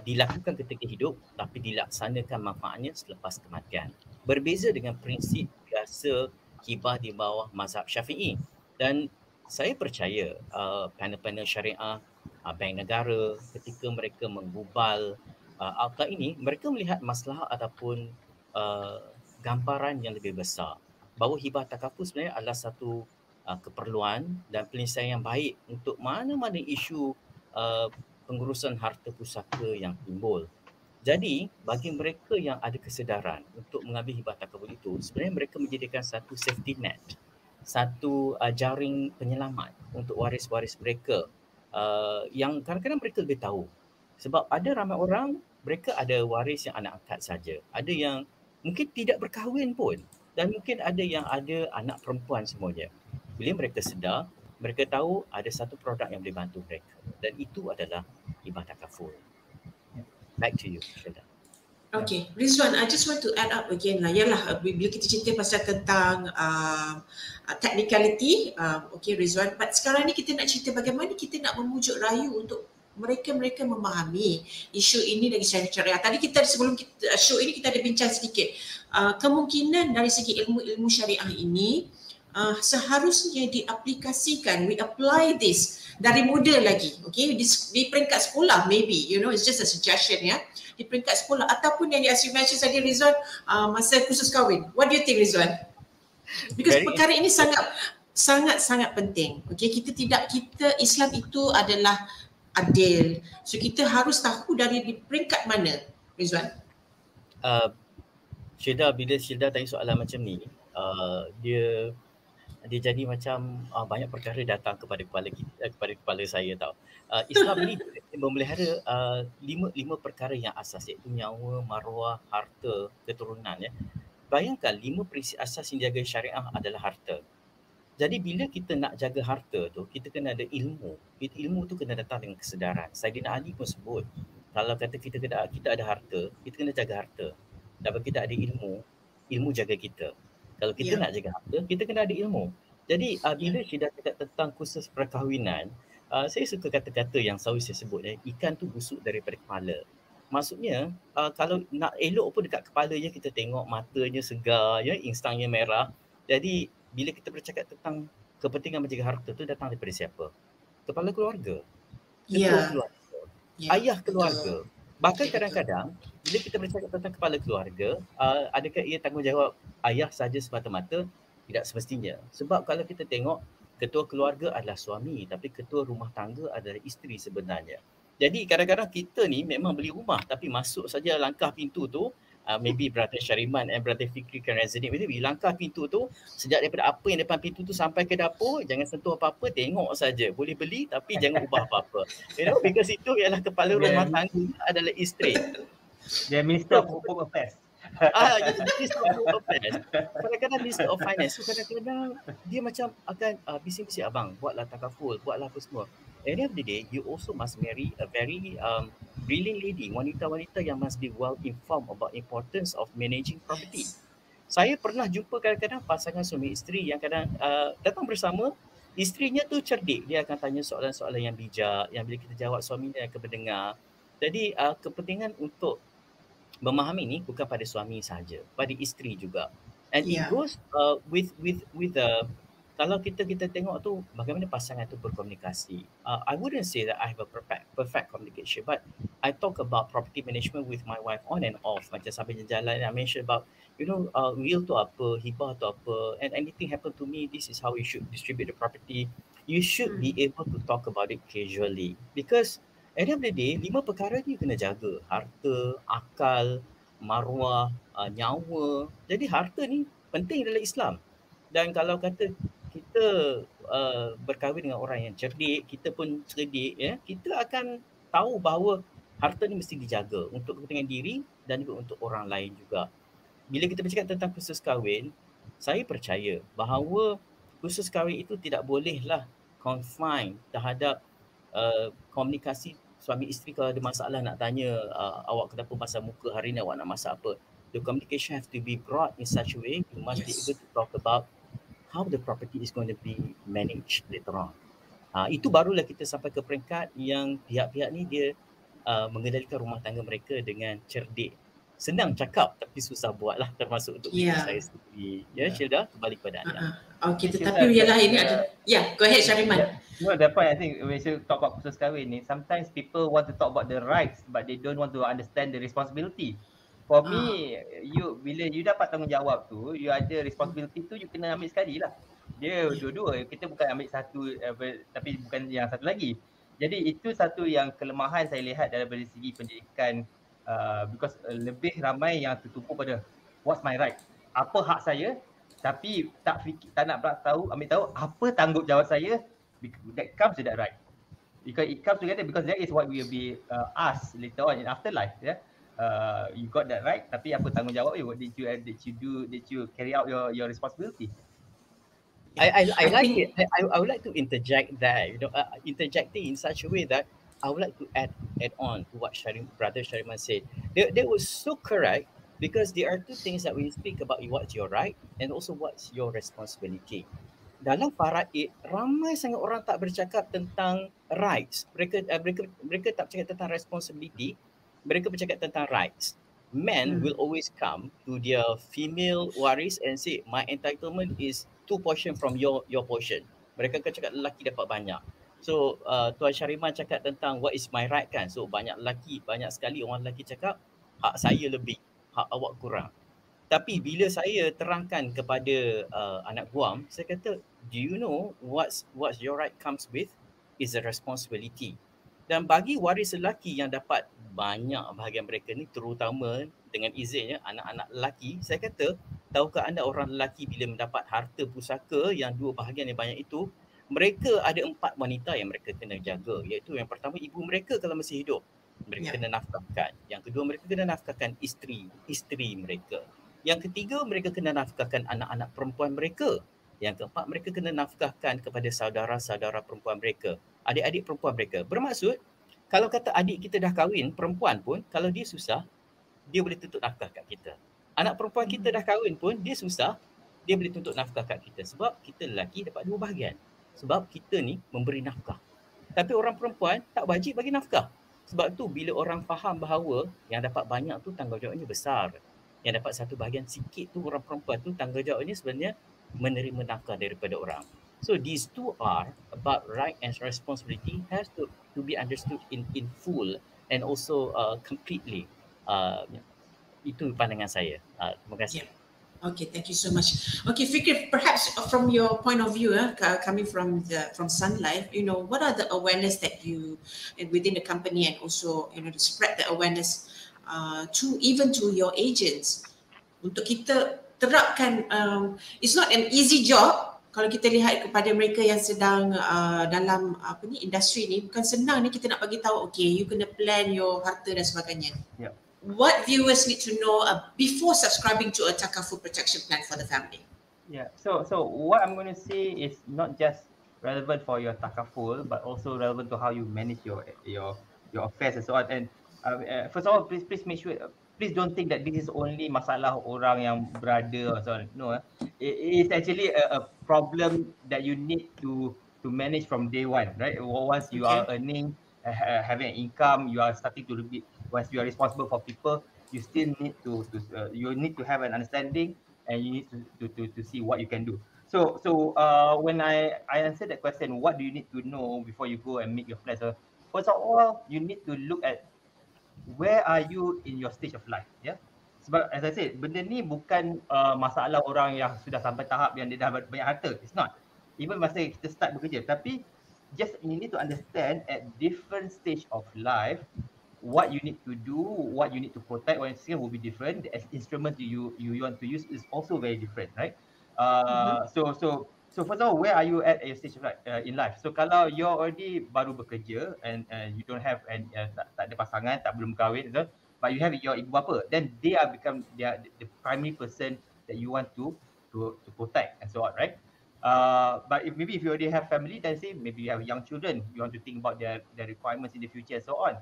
dilakukan ketika hidup tapi dilaksanakan manfaatnya selepas kematian. Berbeza dengan prinsip biasa hibah di bawah mazhab Syafi'i. Dan saya percaya panel-panel syariah, bank negara, ketika mereka menggubal akta ini, mereka melihat masalah ataupun gambaran yang lebih besar bahawa hibah takaful sebenarnya adalah satu keperluan dan penyelesaian yang baik untuk mana-mana isu pengurusan harta pusaka yang timbul. Jadi bagi mereka yang ada kesedaran untuk mengambil hibah takaful itu, sebenarnya mereka menjadikan satu safety net, satu jaring penyelamat untuk waris-waris mereka yang kadang-kadang mereka lebih tahu. Sebab ada ramai orang, mereka ada waris yang anak angkat saja, ada yang mungkin tidak berkahwin pun, dan mungkin ada yang ada anak perempuan semuanya. Bila mereka sedar, mereka tahu ada satu produk yang boleh bantu mereka, dan itu adalah hibah takaful. Back to you, Syilda. Okay, Redzuan, I just want to add up again lah. Yalah, bila kita cerita pasal tentang technicality, okay Redzuan, but sekarang ni kita nak cerita bagaimana kita nak memujuk rayu untuk mereka memahami isu ini dari syariah. Tadi kita sebelum kita show ini kita ada bincang sedikit. Kemungkinan dari segi ilmu syariah ini seharusnya diaplikasikan, we apply this dari muda lagi, okay, di peringkat sekolah maybe, you know, it's just a suggestion ya, di peringkat sekolah ataupun yang as you mentioned tadi Redzuan, masa kursus kahwin. What do you think Redzuan? Because perkara ini sangat penting. Okay, kita Islam itu adalah adil. So kita harus tahu dari di peringkat mana, Redzuan? Syilda, bila Syilda tanya soalan macam ni, dia dia jadi macam banyak perkara datang kepada kepala saya tau. Islam ni memelihara lima perkara yang asas, iaitu nyawa, maruah, harta, keturunan ya. Bayangkan 5 prinsip asas yang dijaga syariah adalah harta. Jadi bila kita nak jaga harta tu, kita kena ada ilmu. Ilmu tu kena datang dengan kesedaran. Saidina Ali pun sebut, kalau kata kita ada harta, kita kena jaga harta. Dan kalau kita ada ilmu, ilmu jaga kita. Kalau kita nak jaga harta, kita kena ada ilmu. Jadi bila Syilda cakap tentang kursus perkahwinan, saya suka kata-kata yang selalu saya sebut, ikan tu busuk daripada kepala. Maksudnya kalau nak elok pun dekat kepala je kita tengok matanya segar, ya, instangnya merah. Jadi bila kita bercakap tentang kepentingan menjaga harta tu datang daripada siapa? Kepala keluarga. Ketua keluarga. Ayah keluarga. Bahkan kadang-kadang bila kita bercakap tentang kepala keluarga, adakah ia tanggungjawab ayah saja semata-mata? Tidak semestinya. Sebab kalau kita tengok, ketua keluarga adalah suami, tapi ketua rumah tangga adalah isteri sebenarnya. Jadi kadang-kadang kita ni memang beli rumah, tapi masuk saja langkah pintu tu, maybe Brother Shahriman and Brother Fikri can resonate with it. Bila langkah pintu tu, sejak daripada apa yang depan pintu tu sampai ke dapur, jangan sentuh apa-apa, tengok saja. Boleh beli tapi jangan ubah apa-apa. You know, because itu ialah kepala rumah tangga adalah isteri. Dia Minister of Home Affairs. Minister of Home Affairs. Kadang-kadang Minister of Finance. So kadang-kadang dia macam akan bising-bising, abang buatlah takaful, buatlah apa semua. At the end of the day, you also must marry a very brilliant lady, wanita-wanita yang must be well informed about importance of managing property. Saya pernah jumpa kadang-kadang pasangan suami isteri yang kadang datang bersama, isterinya tu cerdik, dia akan tanya soalan-soalan yang bijak, yang bila kita jawab suaminya akan mendengar. Jadi kepentingan untuk memahami ni bukan pada suami sahaja, pada isteri juga. And it goes with kalau kita tengok tu bagaimana pasangan tu berkomunikasi. I wouldn't say that I have a perfect communication, but I talk about property management with my wife on and off. Macam sambil jalan, I mention about, you know, will tu apa, hibah tu apa, and anything happen to me, this is how you should distribute the property. You should be able to talk about it casually, because at the end of the day, 5 perkara ni kena jaga. Harta, akal, maruah, nyawa. Jadi harta ni penting dalam Islam. Dan kalau kata kita berkahwin dengan orang yang cerdik, kita pun cerdik, ya, kita akan tahu bahawa harta ni mesti dijaga untuk kepentingan diri dan juga untuk orang lain juga. Bila kita bercakap tentang kursus kahwin, saya percaya bahawa kursus kahwin itu tidak bolehlah confine terhadap komunikasi suami isteri. Kalau ada masalah nak tanya, awak kenapa pasal muka hari ni, awak nak masak apa? The communication have to be brought in such a way, you must be able to talk about how the property is going to be managed later on. Itu barulah kita sampai ke peringkat yang pihak-pihak ni dia mengendalikan rumah tangga mereka dengan cerdik. Senang cakap tapi susah buat lah, termasuk untuk diri saya sendiri. Ya, Syilda, kembali kepada anda. Okay, tetapi ialah ini ada. Go ahead Shahriman. No, the point I think when you talk about kursus kahwin ni, sometimes people want to talk about the rights but they don't want to understand the responsibility. For me, bila you dapat tanggungjawab tu, you ada responsibility tu, you kena ambil sekali lah. Dia dua-dua, kita bukan ambil satu tapi bukan yang satu lagi. Jadi itu satu yang kelemahan saya lihat daripada segi pendidikan, because lebih ramai yang tertumpu pada what's my right, apa hak saya, tapi tak nak ambil tahu apa tanggungjawab saya. That comes to that right, because it comes together, because that is what we will be asked later on in afterlife. You got that right, tapi apa tanggungjawab you? What did you do? Did you carry out your responsibility? I like it. I would like to interject that, you know, interjecting in such a way that I would like to add on to what Brother Shahriman said. They were so correct, because there are two things that we speak about: what's your right and also what's your responsibility. Dalam faraid, ramai sangat orang tak bercakap tentang rights. Mereka tak bercakap tentang responsibility. Mereka bercakap tentang rights. Men will always come to their female waris and say, my entitlement is 2 portion from your portion. Mereka akan cakap lelaki dapat banyak. So Tuan Shahriman cakap tentang what is my right kan. So banyak sekali orang lelaki cakap hak saya lebih, hak awak kurang. Tapi bila saya terangkan kepada anak guam, saya kata, do you know what's your right comes with is a responsibility. Dan bagi waris lelaki yang dapat banyak bahagian mereka ni, terutama dengan izinnya anak-anak lelaki, saya kata tahukah anda orang lelaki bila mendapat harta pusaka yang 2 bahagian yang banyak itu, mereka ada 4 wanita yang mereka kena jaga, iaitu yang pertama ibu mereka kalau masih hidup, mereka kena nafkahkan. Yang kedua, mereka kena nafkahkan isteri mereka. Yang ketiga, mereka kena nafkahkan anak-anak perempuan mereka. Yang keempat, mereka kena nafkahkan kepada saudara-saudara perempuan mereka, adik-adik perempuan mereka. Bermaksud, kalau kata adik kita dah kahwin, perempuan pun, kalau dia susah, dia boleh tuntut nafkah kat kita. Anak perempuan kita dah kahwin pun, dia susah, dia boleh tuntut nafkah kat kita. Sebab kita lelaki dapat 2 bahagian. Sebab kita ni memberi nafkah. Tapi orang perempuan tak wajib bagi nafkah. Sebab tu bila orang faham bahawa yang dapat banyak tu tanggungjawabnya besar, yang dapat 1 bahagian sikit tu orang perempuan tu tanggungjawabnya sebenarnya menerima nafkah daripada orang. So these two are about right and responsibility has to be understood in full and also completely. Itu pandangan saya. Terima kasih. Okay, thank you so much. Okay, Fikri, perhaps from your point of view, coming from Sun Life, what are the awareness that you within the company and also to spread the awareness to your agents untuk kita terapkan. It's not an easy job. Kalau kita lihat kepada mereka yang sedang dalam industri ni, bukan senang ni kita nak bagi tahu, okay, you kena plan your harta dan sebagainya. Yeah. What viewers need to know before subscribing to a Takaful protection plan for the family? Yeah, so what I'm going to say is not just relevant for your Takaful, but also relevant to how you manage your affairs and so on. And first of all, please make sure, please don't think that this is only masalah orang yang berada or so on. No, it is actually a problem that you need to manage from day one, right? Once you are earning, having an income, you are starting to be, once you are responsible for people, you still need to have an understanding, and you need to see what you can do. So when I answer that question, what do you need to know before you go and make your plans? So first of all, you need to look at where are you in your stage of life, yeah? Sebab as I said, benda ni bukan masalah orang yang sudah sampai tahap yang dia dah banyak harta. It's not. Even masa kita start bekerja, tapi just you need to understand at different stage of life what you need to do, what you need to protect, what you will be different. The instruments you want to use is also very different, right? So first of all, where are you at your stage of life, in life? So kalau you're already baru bekerja and you don't have tak ada pasangan, tak belum kahwin, but you have your ibu bapa, then they are the primary person that you want to protect and so on, right? But if you already have family, then say maybe you have young children, you want to think about their requirements in the future and so on.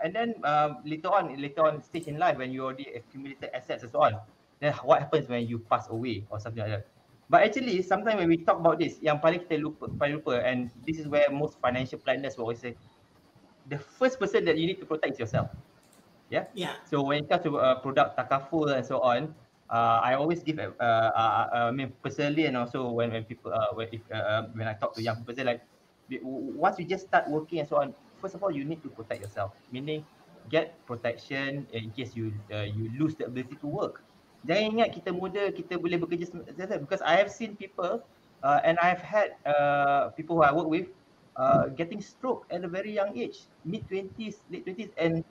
And then later on stage in life when you already accumulated assets and so on, then what happens when you pass away or something like that? But actually, sometimes when we talk about this, yang paling kita lupa, and this is where most financial planners will always say, the first person that you need to protect is yourself. Yeah. So when it comes to product Takaful and so on, I always give, I mean personally, and also when people, when I talk to young people, say like, once you just start working and so on, first of all, you need to protect yourself. Meaning, get protection in case you lose the ability to work. Jangan ingat kita muda, kita boleh bekerja, because I have seen people and I've had people who I work with getting stroke at a very young age, mid-20s, late 20s, and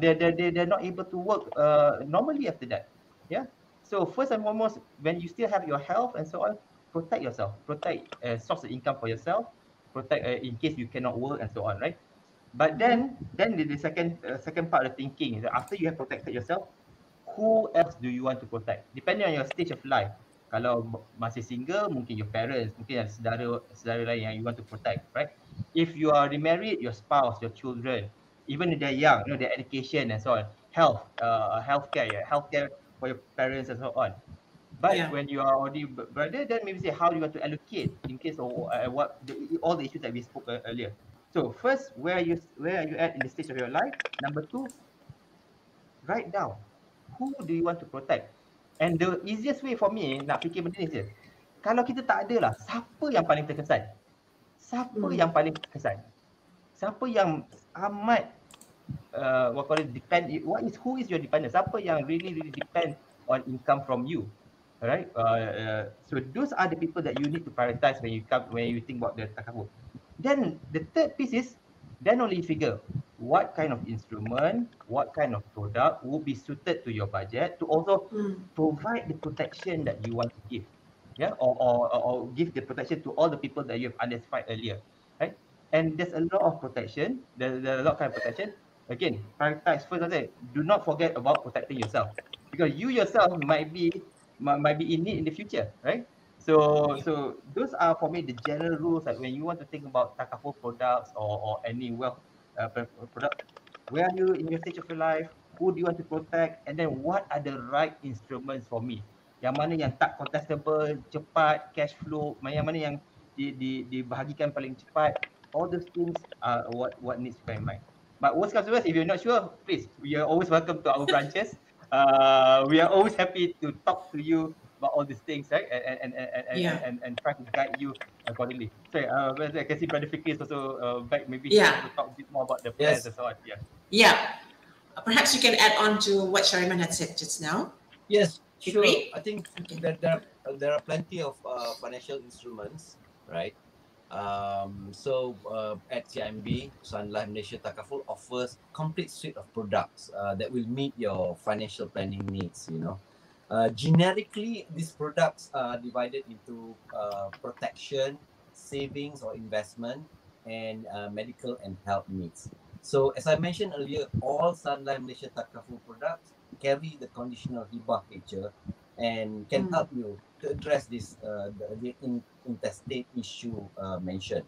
they're not able to work normally after that. Yeah. So first and foremost, when you still have your health and so on, protect yourself, protect source of income for yourself, protect in case you cannot work and so on, right? But then the second part of the thinking is that after you have protected yourself, who else do you want to protect? Depending on your stage of life. Kalau masih single, mungkin your parents, mungkin ada saudara lain yang you want to protect, right? If you are remarried, your spouse, your children, even if they're young, their education and so on, healthcare for your parents and so on. But when you are already brother, then maybe say how do you want to allocate in case of all the issues that we spoke earlier. So first, where are you at in the stage of your life? Number 2, write down who do you want to protect. And the easiest way for me nak fikir benda ni je, kalau kita tak ada lah, siapa yang paling terkesan? Siapa yang paling terkesan? Siapa yang amat depend, who is your dependent? Siapa yang really depend on income from you? Alright, so those are the people that you need to prioritize when you think about the Takaful. Then the third piece is, then only figure what kind of instrument, what kind of product would be suited to your budget to also provide the protection that you want to give, yeah, or give the protection to all the people that you have identified earlier, right? And there's a lot of protection. There's a lot of kind of protection. Again, prioritize first. I say, do not forget about protecting yourself, because you yourself might be in need in the future, right? So those are for me the general rules that when you want to think about takaful products or any wealth product, where are you in your stage of your life, who do you want to protect, and then what are the right instruments for me, yang mana yang tak contestable, cepat, cash flow, yang mana yang dibahagikan paling cepat. All those things are what needs to bear in mind. But worst comes to worst, if you're not sure, please, we are always welcome to our branches. We are always happy to talk to you about all these things, right? And try to guide you accordingly. Sorry, I can see Brother Fikri is also back. Maybe to talk a bit more about the plans and so on. Yeah. Perhaps you can add on to what Shahriman had said just now. Yes, sure. Fikri? I think that there are plenty of financial instruments, right? So at CIMB, Sun Life Malaysia Takaful offers complete suite of products that will meet your financial planning needs. Generically, these products are divided into protection, savings or investment, and medical and health needs. So as I mentioned earlier, all Sun Life Malaysia Takaful products carry the conditional hibah feature and can help you to address this the intestate issue mentioned.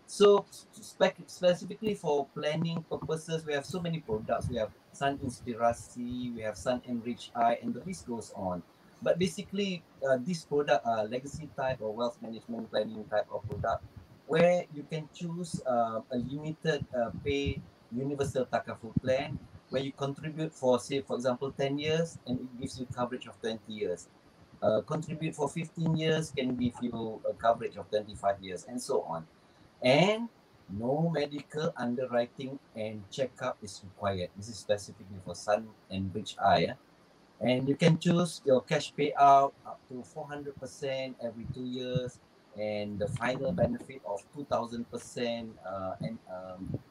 So specifically for planning purposes, we have so many products. We have Sun Inspirasi, we have Sun Enrich I, and the list goes on. But basically, this product are legacy type or wealth management planning type of product, where you can choose a limited pay universal takaful plan, where you contribute for, say, for example, 10 years, and it gives you coverage of 20 years. Contribute for 15 years can give you a coverage of 25 years, and so on. And no medical underwriting and checkup is required. This is specifically for Sun Enrich I. And you can choose your cash payout up to 400% every 2 years, and the final benefit of 2,000%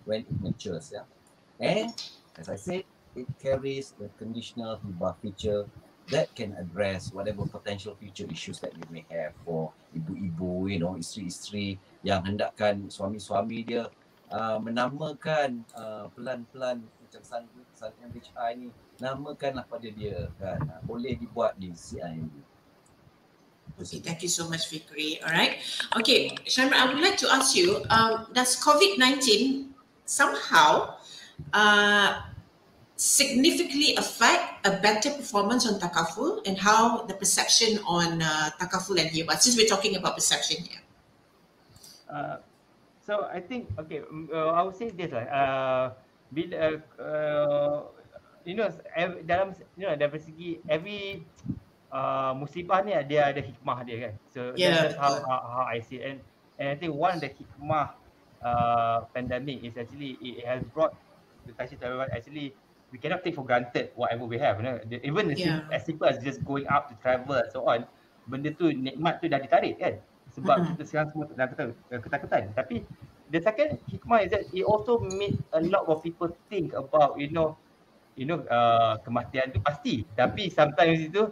when it matures. And as I said, it carries the conditional hibah feature that can address whatever potential future issues that you may have for ibu-ibu, isteri-isteri yang hendakkan suami-suami dia menamakan pelan-pelan macam Sun Enrich I ni, namakanlah pada dia kan. Boleh dibuat di CIMB. Okay, thank you so much, Fikri. All right. Okay, Shahriman, I would like to ask you, does COVID-19 somehow significantly affect a better performance on takaful, and how the perception on takaful and hibah, since we're talking about perception here? So I think, okay, I would say this dalam dari segi every musibah ni dia ada hikmah dia kan. So that's how I see it. And I think one of the hikmah pandemic is actually it has brought the attention to everyone. Actually, we cannot take for granted whatever we have. Even as simple as just going out to travel and so on, benda tu, nikmat tu dah ditarik kan, sebab kita sekarang semua dalam ketakutan. Tapi the second hikmah is that it also made a lot of people think about kematian tu pasti, tapi sometimes itu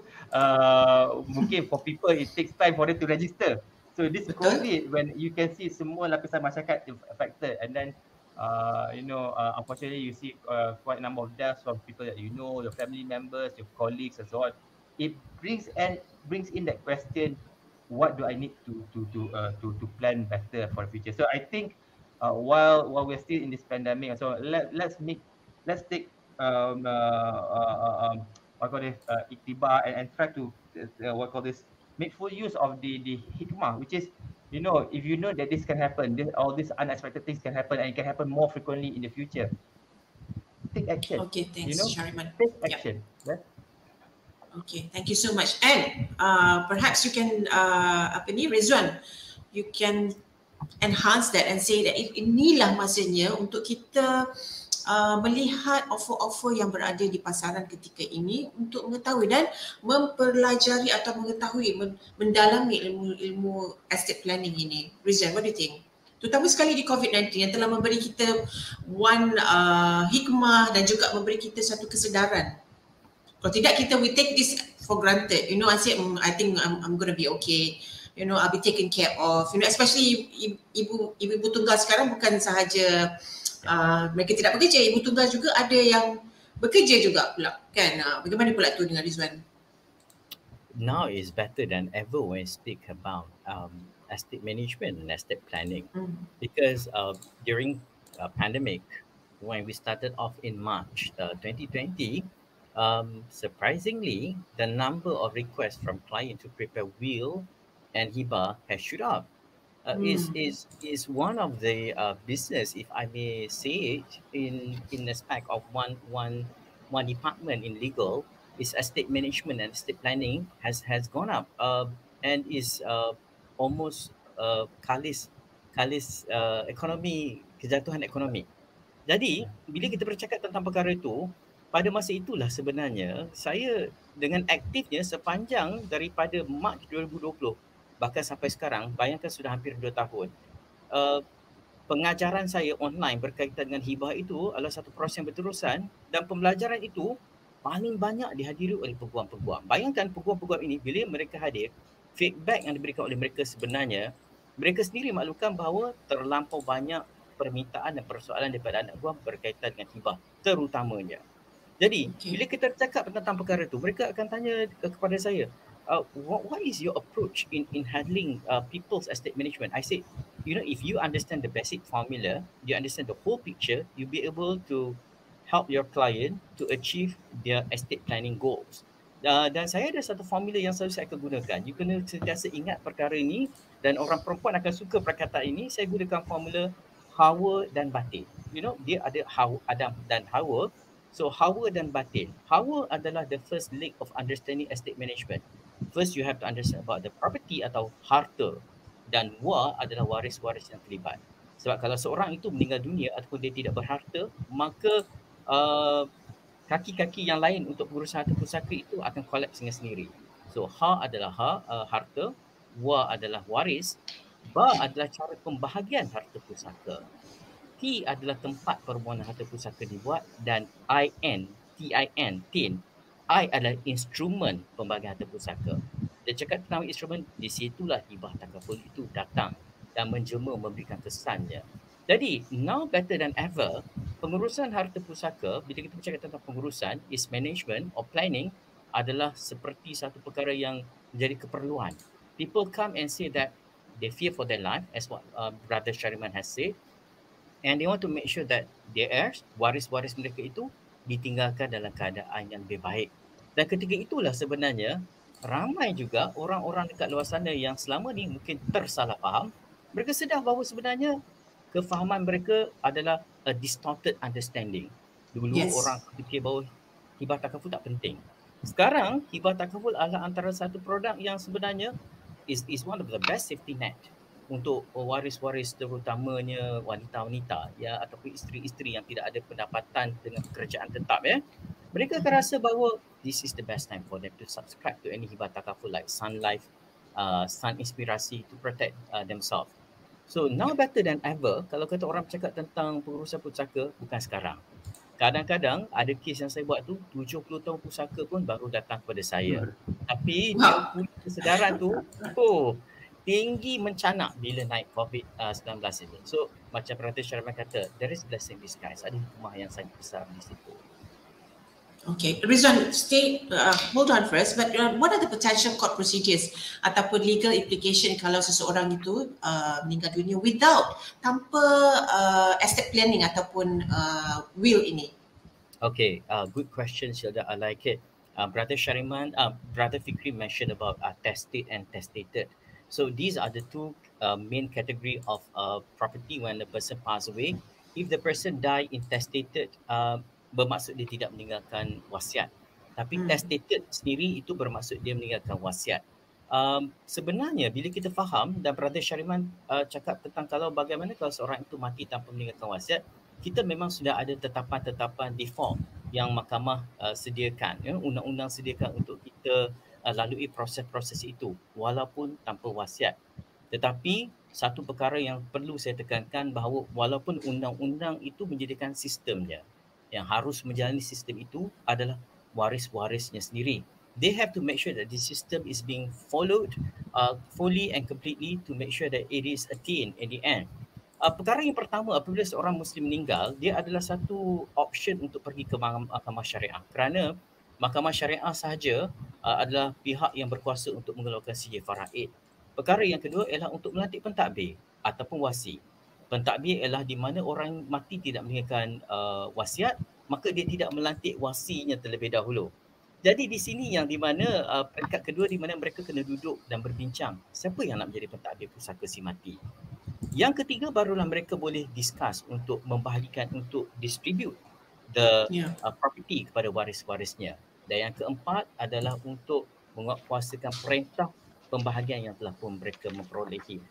mungkin for people it takes time for them to register. So this COVID, when you can see semua lapisan masyarakat affected, and then unfortunately you see quite a number of deaths from people that you know, your family members, your colleagues and so on. It brings in that question, what do I need to plan better for the future? So I think while we're still in this pandemic, so let's take iktibar and try to make full use of the hikmah, which is, if you know that this can happen, all these unexpected things can happen, and it can happen more frequently in the future, take action. Okay, thanks, Shahriman. Take action. Yeah. Okay, thank you so much. And perhaps you can, Redzuan, you can enhance that and say that inilah masanya untuk kita melihat offer-offer yang berada di pasaran ketika ini untuk mengetahui dan mempelajari atau mengetahui, mendalami ilmu estate planning ini. Redzuan, what do you think? terutama sekali di COVID-19 yang telah memberi kita hikmah dan juga memberi kita satu kesedaran. Kalau tidak, kita we take this for granted. You know, I said, I think I'm going to be okay. You know, I'll be taken care of. You know, especially ibu tunggal sekarang bukan sahaja mereka tidak bekerja, ibu tunggal juga ada yang bekerja juga pula, kan? Bagaimana pula tu dengan Redzuan? Now is better than ever when we speak about estate management and estate planning, because during pandemic, when we started off in March 2020, surprisingly, the number of requests from clients to prepare will and hibah has shoot up. Is one of the business, if I may say it, in aspect of one department in legal, is estate management and estate planning has gone up and is almost kalis ekonomi, kejatuhan ekonomi. Jadi bila kita bercakap tentang perkara itu, pada masa itulah sebenarnya saya dengan aktifnya sepanjang daripada Mac 2020 bahkan sampai sekarang, bayangkan sudah hampir 2 tahun. Pengajaran saya online berkaitan dengan hibah itu adalah satu proses yang berterusan, dan pembelajaran itu paling banyak dihadiri oleh peguam-peguam. Bayangkan peguam-peguam ini bila mereka hadir, feedback yang diberikan oleh mereka sebenarnya, mereka sendiri maklumkan bahawa terlampau banyak permintaan dan persoalan daripada anak guam berkaitan dengan hibah terutamanya. Jadi bila kita cakap tentang perkara itu, mereka akan tanya kepada saya, what is your approach in handling people's estate management? I said, you know, if you understand the basic formula, you understand the whole picture, you'll be able to help your client to achieve their estate planning goals. Dan saya ada satu formula yang selalu saya akan gunakan. You kena sentiasa ingat perkara ini, dan orang perempuan akan suka perkataan ini. Saya gunakan formula Hawa dan batin. You know, dia ada Adam dan Hawa. So Hawa dan batin. Hawa adalah the first leg of understanding estate management. First, you have to understand about the property atau harta, dan wa adalah waris-waris yang terlibat. Sebab kalau seorang itu meninggal dunia ataupun dia tidak berharta, maka kaki-kaki yang lain untuk pengurusan harta pusaka itu akan kolaps dengan sendiri. So ha adalah harta, wa adalah waris, ba adalah cara pembahagian harta pusaka, T adalah tempat permohonan harta pusaka dibuat, dan tin, I adalah instrumen pembagian harta pusaka. Dia cakap tentang instrumen, di situlah hibah takaful itu datang dan menjema memberikan kesannya. Jadi, now better than ever, pengurusan harta pusaka, bila kita bercakap tentang pengurusan, is management or planning, adalah seperti satu perkara yang menjadi keperluan. People come and say that they fear for their life, as what Brother Shahriman has said, and they want to make sure that their heirs, waris-waris mereka itu, ditinggalkan dalam keadaan yang lebih baik. Dan ketika itulah sebenarnya ramai juga orang-orang dekat luar sana yang selama ni mungkin tersalah faham. Mereka sedar bahawa sebenarnya kefahaman mereka adalah a distorted understanding. Dulu orang fikir bahawa hibah takaful tak penting. Sekarang hibah takaful adalah antara satu produk yang sebenarnya is one of the best safety net untuk waris-waris, terutamanya wanita-wanita ya, ataupun isteri-isteri yang tidak ada pendapatan dengan pekerjaan tetap ya. Mereka akan rasa bahawa this is the best time for them to subscribe to any hibah takaful like Sun Life, Sun Inspirasi, to protect themselves. So now better than ever, kalau kata orang bercakap tentang pengurusan pusaka, bukan sekarang. Kadang-kadang ada kes yang saya buat tu 70 tahun pusaka pun baru datang kepada saya. Tapi dia punya kesedaran tu tinggi mencanak bila naik COVID-19 ini. So macam Brother Shahriman kata, there is blessing in disguise. Ada hikmah yang sangat besar di situ. Okay, Redzuan, hold on first, but what are the potential court procedures ataupun legal implication kalau seseorang itu meninggal dunia tanpa estate planning ataupun will ini? Okay, good question, Syilda. I like it. Brother Shahriman, Brother Fikri mentioned about testate and testated. So these are the two main category of property when the person pass away. If the person die intestated, bermaksud dia tidak meninggalkan wasiat. Tapi testated sendiri itu bermaksud dia meninggalkan wasiat. Sebenarnya bila kita faham, dan Brother Shahriman cakap tentang kalau bagaimana kalau seorang itu mati tanpa meninggalkan wasiat, kita memang sudah ada tetapan-tetapan default yang mahkamah sediakan, ya, undang-undang sediakan untuk kita lalui proses-proses itu walaupun tanpa wasiat. Tetapi satu perkara yang perlu saya tekankan bahawa walaupun undang-undang itu menjadikan sistemnya, yang harus menjalani sistem itu adalah waris-warisnya sendiri. They have to make sure that the system is being followed fully and completely to make sure that it is attained in the end. Perkara yang pertama, apabila seorang Muslim meninggal, dia adalah satu option untuk pergi ke mahkamah syariah, kerana mahkamah syariah sahaja adalah pihak yang berkuasa untuk mengeluarkan CJ faraid. Perkara yang kedua ialah untuk melantik pentadbir ataupun wasi. Pentadbir ialah di mana orang mati tidak meninggalkan wasiat, maka dia tidak melantik wasinya terlebih dahulu. Jadi di sini yang di mana peringkat kedua di mana mereka kena duduk dan berbincang siapa yang nak menjadi pentadbir pusaka si mati. Yang ketiga barulah mereka boleh discuss untuk membahagikan, untuk distribute the property kepada waris-warisnya. Dan yang keempat adalah untuk menguatkuasakan perintah pembahagian yang telah pun mereka memperolehi.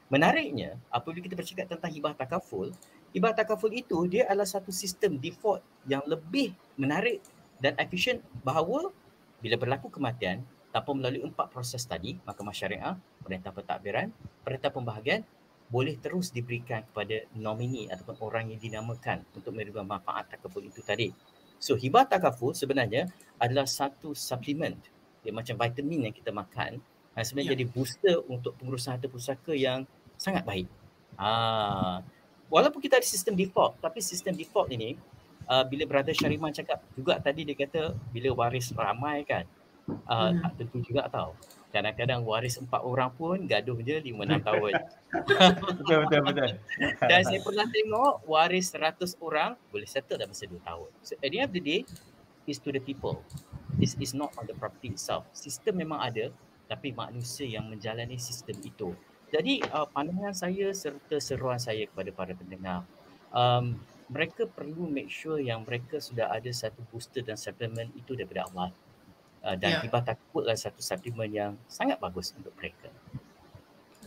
Menariknya, apabila kita bercakap tentang hibah takaful itu dia adalah satu sistem default yang lebih menarik dan efisien, bahawa bila berlaku kematian tanpa melalui 4 proses tadi, mahkamah syariah, perintah pentadbiran, perintah pembahagian, boleh terus diberikan kepada nomini ataupun orang yang dinamakan untuk menerima manfaat takaful itu tadi. So hibah takaful sebenarnya adalah satu suplemen, dia macam vitamin yang kita makan, sebenarnya jadi booster untuk pengurusan harta pusaka yang sangat baik. Walaupun kita ada sistem default, tapi sistem default ini bila Brother Shahriman cakap juga tadi, dia kata bila waris ramai kan, tak tentu juga tau. Kadang-kadang waris 4 orang pun gaduh je 5-6 tahun. Betul. Dan saya pernah tengok waris 100 orang boleh settle dalam masa 2 tahun. So at the end of the day, is to the people. This is not on the property itself. Sistem memang ada, tapi manusia yang menjalani sistem itu. Jadi pandangan saya serta seruan saya kepada para pendengar, mereka perlu make sure yang mereka sudah ada satu booster dan suplemen itu daripada awal. Dan hibah takaful adalah satu suplemen yang sangat bagus untuk mereka.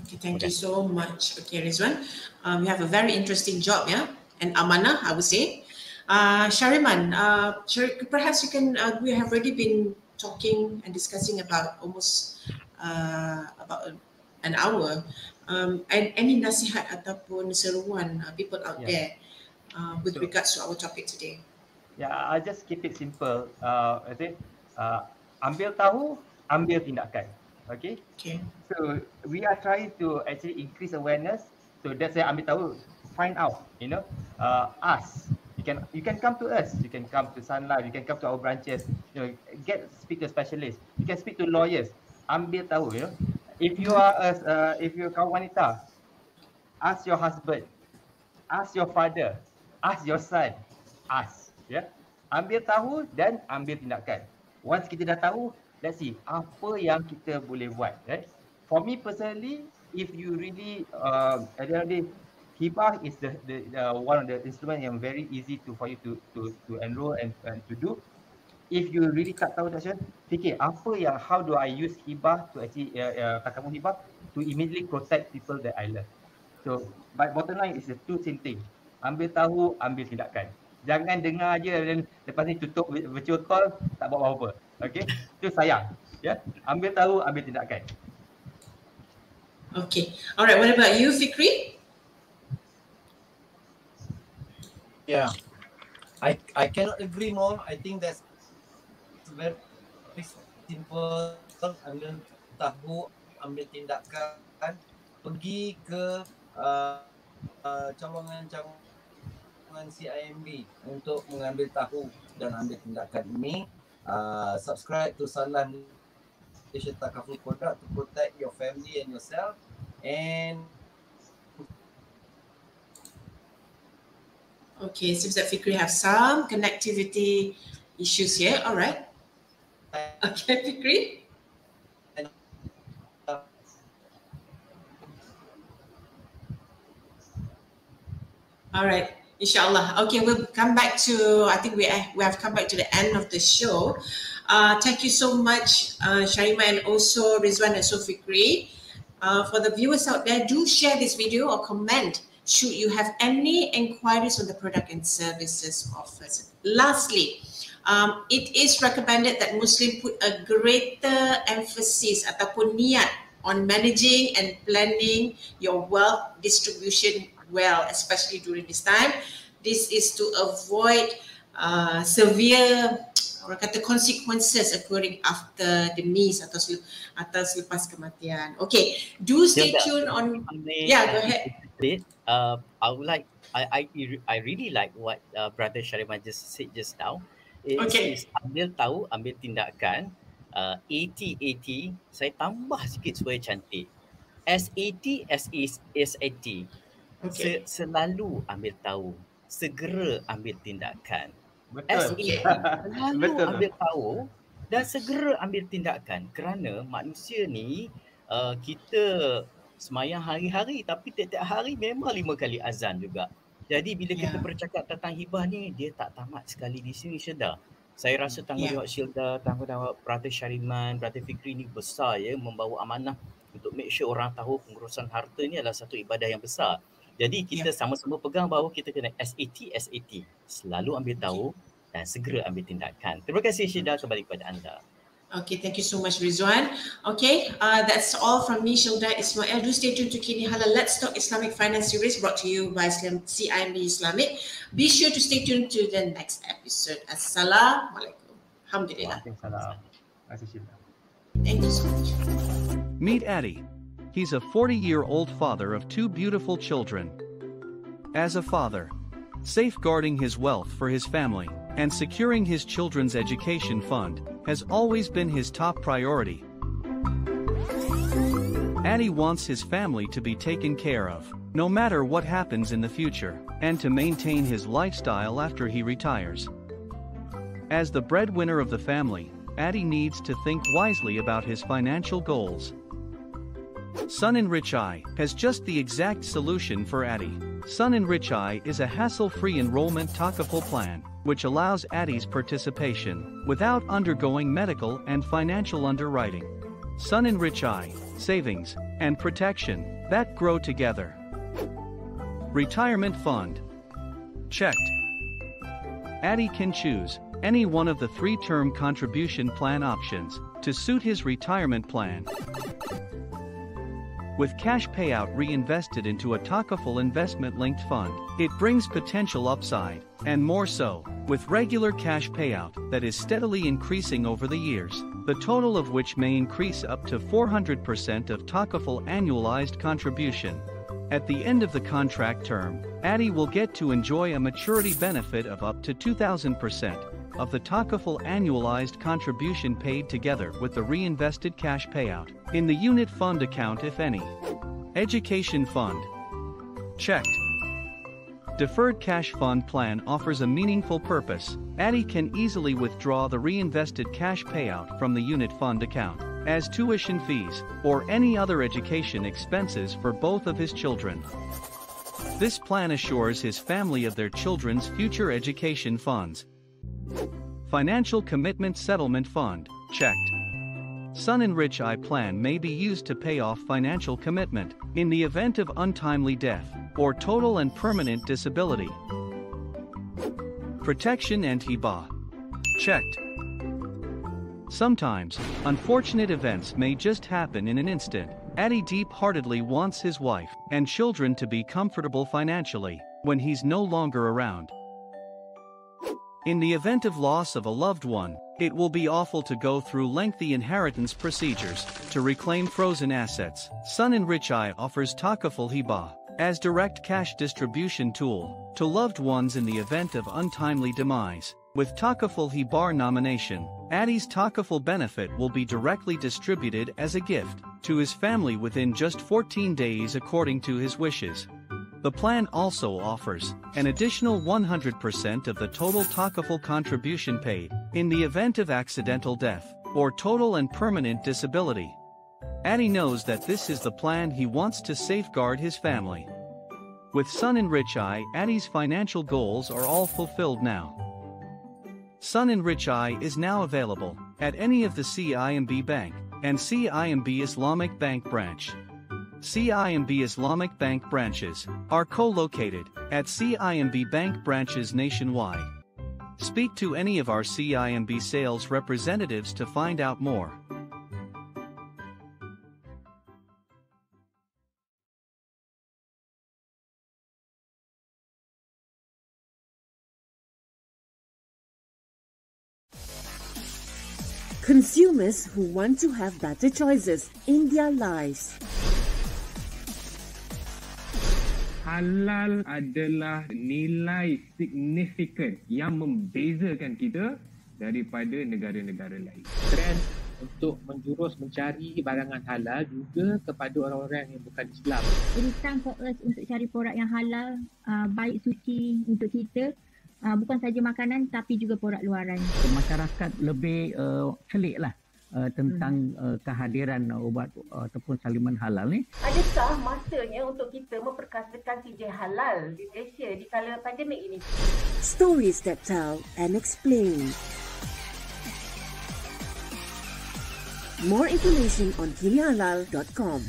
Okay, thank you so much. Okay, Redzuan, you have a very interesting job, and amanah, I would say. Shahriman, perhaps you can. We have already been talking and discussing about almost about an hour. And any nasihat ataupun seruan people out there with regards to our topic today? Yeah, I'll just keep it simple. I think ambil tahu, ambil tindakan. Okay. So we are trying to actually increase awareness. So that's why ambil tahu, find out. Ask. You can come to us. You can come to Sunlight. You can come to our branches. Speak to specialists. You can speak to lawyers. Ambil tahu. If you are if you're kaum wanita, ask your husband, ask your father, ask your son, ask. Ambil tahu dan ambil tindakan. Once kita dah tahu, let's see apa yang kita boleh buat. Right? For me personally, if you really at the end of the day, hibah is the one of the instrument yang very easy for you to enroll and to do. If you really tak tahu tak fikir how do I use hibah to actually takaful hibah to immediately protect people that I love. So but bottom line is the two same thing. Ambil tahu, ambil tindakan. Jangan dengar je dan lepas ni tutup virtual call, tak buat apa-apa. Okay, itu sayang. Ambil tahu, ambil tindakan. Okay, alright. What about you, Fikri? Yeah, I cannot agree more. I think that's very simple. Ambil tahu, ambil tindakan, pergi ke cawangan-cawangan CIMB untuk mengambil tahu dan ambil tindakan ini. Subscribe to Sunlight Malaysia Takaful product to protect your family and yourself. And okay, seems that Fikri have some connectivity issues here. All right. Okay, Fikri. All right. Inshallah. Okay, we'll come back to, I think we have come back to the end of the show. Thank you so much, Shahriman, and also Redzuan and so Fikri. For the viewers out there, do share this video or comment should you have any inquiries on the product and services offered. Lastly, it is recommended that Muslim put a greater emphasis ataupun niat on managing and planning your wealth distribution well, especially during this time. This is to avoid severe orang kata consequences occurring after the demise atau selepas kematian. Okay, do stay tuned on. Yeah, go ahead. I would like. I really like what Brother Shahriman just said just now. It's ambil tahu, ambil tindakan. 80-80, saya tambah sikit supaya cantik. SAT, SAT. Okay. Selalu ambil tahu, segera ambil tindakan. Betul. Selalu ambil tahu dan segera ambil tindakan. Kerana manusia ni, kita semayang hari-hari tapi tiap-tiap hari memang 5 kali azan juga. Jadi bila kita bercakap tentang hibah ni, dia tak tamat sekali di sini, Syilda. Saya rasa tanggungjawab Syilda, tanggungjawab Brother Shahriman, Brother Fikri ni besar ya, membawa amanah untuk make sure orang tahu pengurusan harta ni adalah satu ibadah yang besar. Jadi kita sama-sama pegang bahawa kita kena SAT. Selalu ambil tahu dan segera ambil tindakan. Terima kasih Syilda, kembali kepada anda. Okay, thank you so much, Redzuan. Okay, that's all from me, Syilda, Ismail. Do stay tuned to Kinihalal. Let's Talk Islamic Finance series brought to you by CIMB Islamic. Be sure to stay tuned to the next episode. Assalamualaikum. Alhamdulillah. Thank you so much. Meet Adi. He's a 40-year-old father of 2 beautiful children. As a father, safeguarding his wealth for his family and securing his children's education fund has always been his top priority. Adi wants his family to be taken care of, no matter what happens in the future, and to maintain his lifestyle after he retires. As the breadwinner of the family, Adi needs to think wisely about his financial goals. Sun Enrich I has just the exact solution for Adi. Sun Enrich I is a hassle-free enrollment Takaful plan, which allows Adi's participation without undergoing medical and financial underwriting. Sun Enrich I, savings and protection that grow together. Retirement fund. Checked. Adi can choose any one of the 3-term contribution plan options to suit his retirement plan. With cash payout reinvested into a Takaful investment-linked fund, it brings potential upside, and more so, with regular cash payout that is steadily increasing over the years, the total of which may increase up to 400% of Takaful annualized contribution. At the end of the contract term, Adi will get to enjoy a maturity benefit of up to 2,000% of the Takaful annualized contribution paid together with the reinvested cash payout in the unit fund account if any. Education fund. Checked. Deferred cash fund plan offers a meaningful purpose. Adi can easily withdraw the reinvested cash payout from the unit fund account as tuition fees or any other education expenses for both of his children. This plan assures his family of their children's future education funds. Financial Commitment Settlement Fund, checked. Sun Enrich I plan may be used to pay off financial commitment in the event of untimely death or total and permanent disability. Protection and Hibah, checked. Sometimes, unfortunate events may just happen in an instant. Adi deep-heartedly wants his wife and children to be comfortable financially when he's no longer around. In the event of loss of a loved one, it will be awful to go through lengthy inheritance procedures to reclaim frozen assets. Sun Enrich I offers Takaful Hibah as direct cash distribution tool to loved ones in the event of untimely demise. With Takaful Hibah nomination, Adi's Takaful benefit will be directly distributed as a gift to his family within just 14 days according to his wishes. The plan also offers an additional 100% of the total Takaful contribution paid in the event of accidental death or total and permanent disability. Adi knows that this is the plan he wants to safeguard his family. With Sun Enrich I, Adi's financial goals are all fulfilled now. Sun Enrich I is now available at any of the CIMB Bank and CIMB Islamic Bank branch. CIMB Islamic Bank branches are co-located at CIMB Bank branches nationwide. Speak to any of our CIMB sales representatives to find out more. Consumers who want to have better choices in their lives. Halal adalah nilai signifikan yang membezakan kita daripada negara-negara lain. Trend untuk menjurus mencari barangan halal juga kepada orang-orang yang bukan Islam. It is time for us untuk cari produk yang halal, baik suci untuk kita, bukan saja makanan tapi juga produk luaran. Masyarakat lebih celiklah tentang kehadiran ubat ataupun saliman halal ni. Adakah masanya untuk kita memperkasakan CJ halal di Malaysia di kala pandemik ini? Stories that tell and explain. More information on kinihalal.com.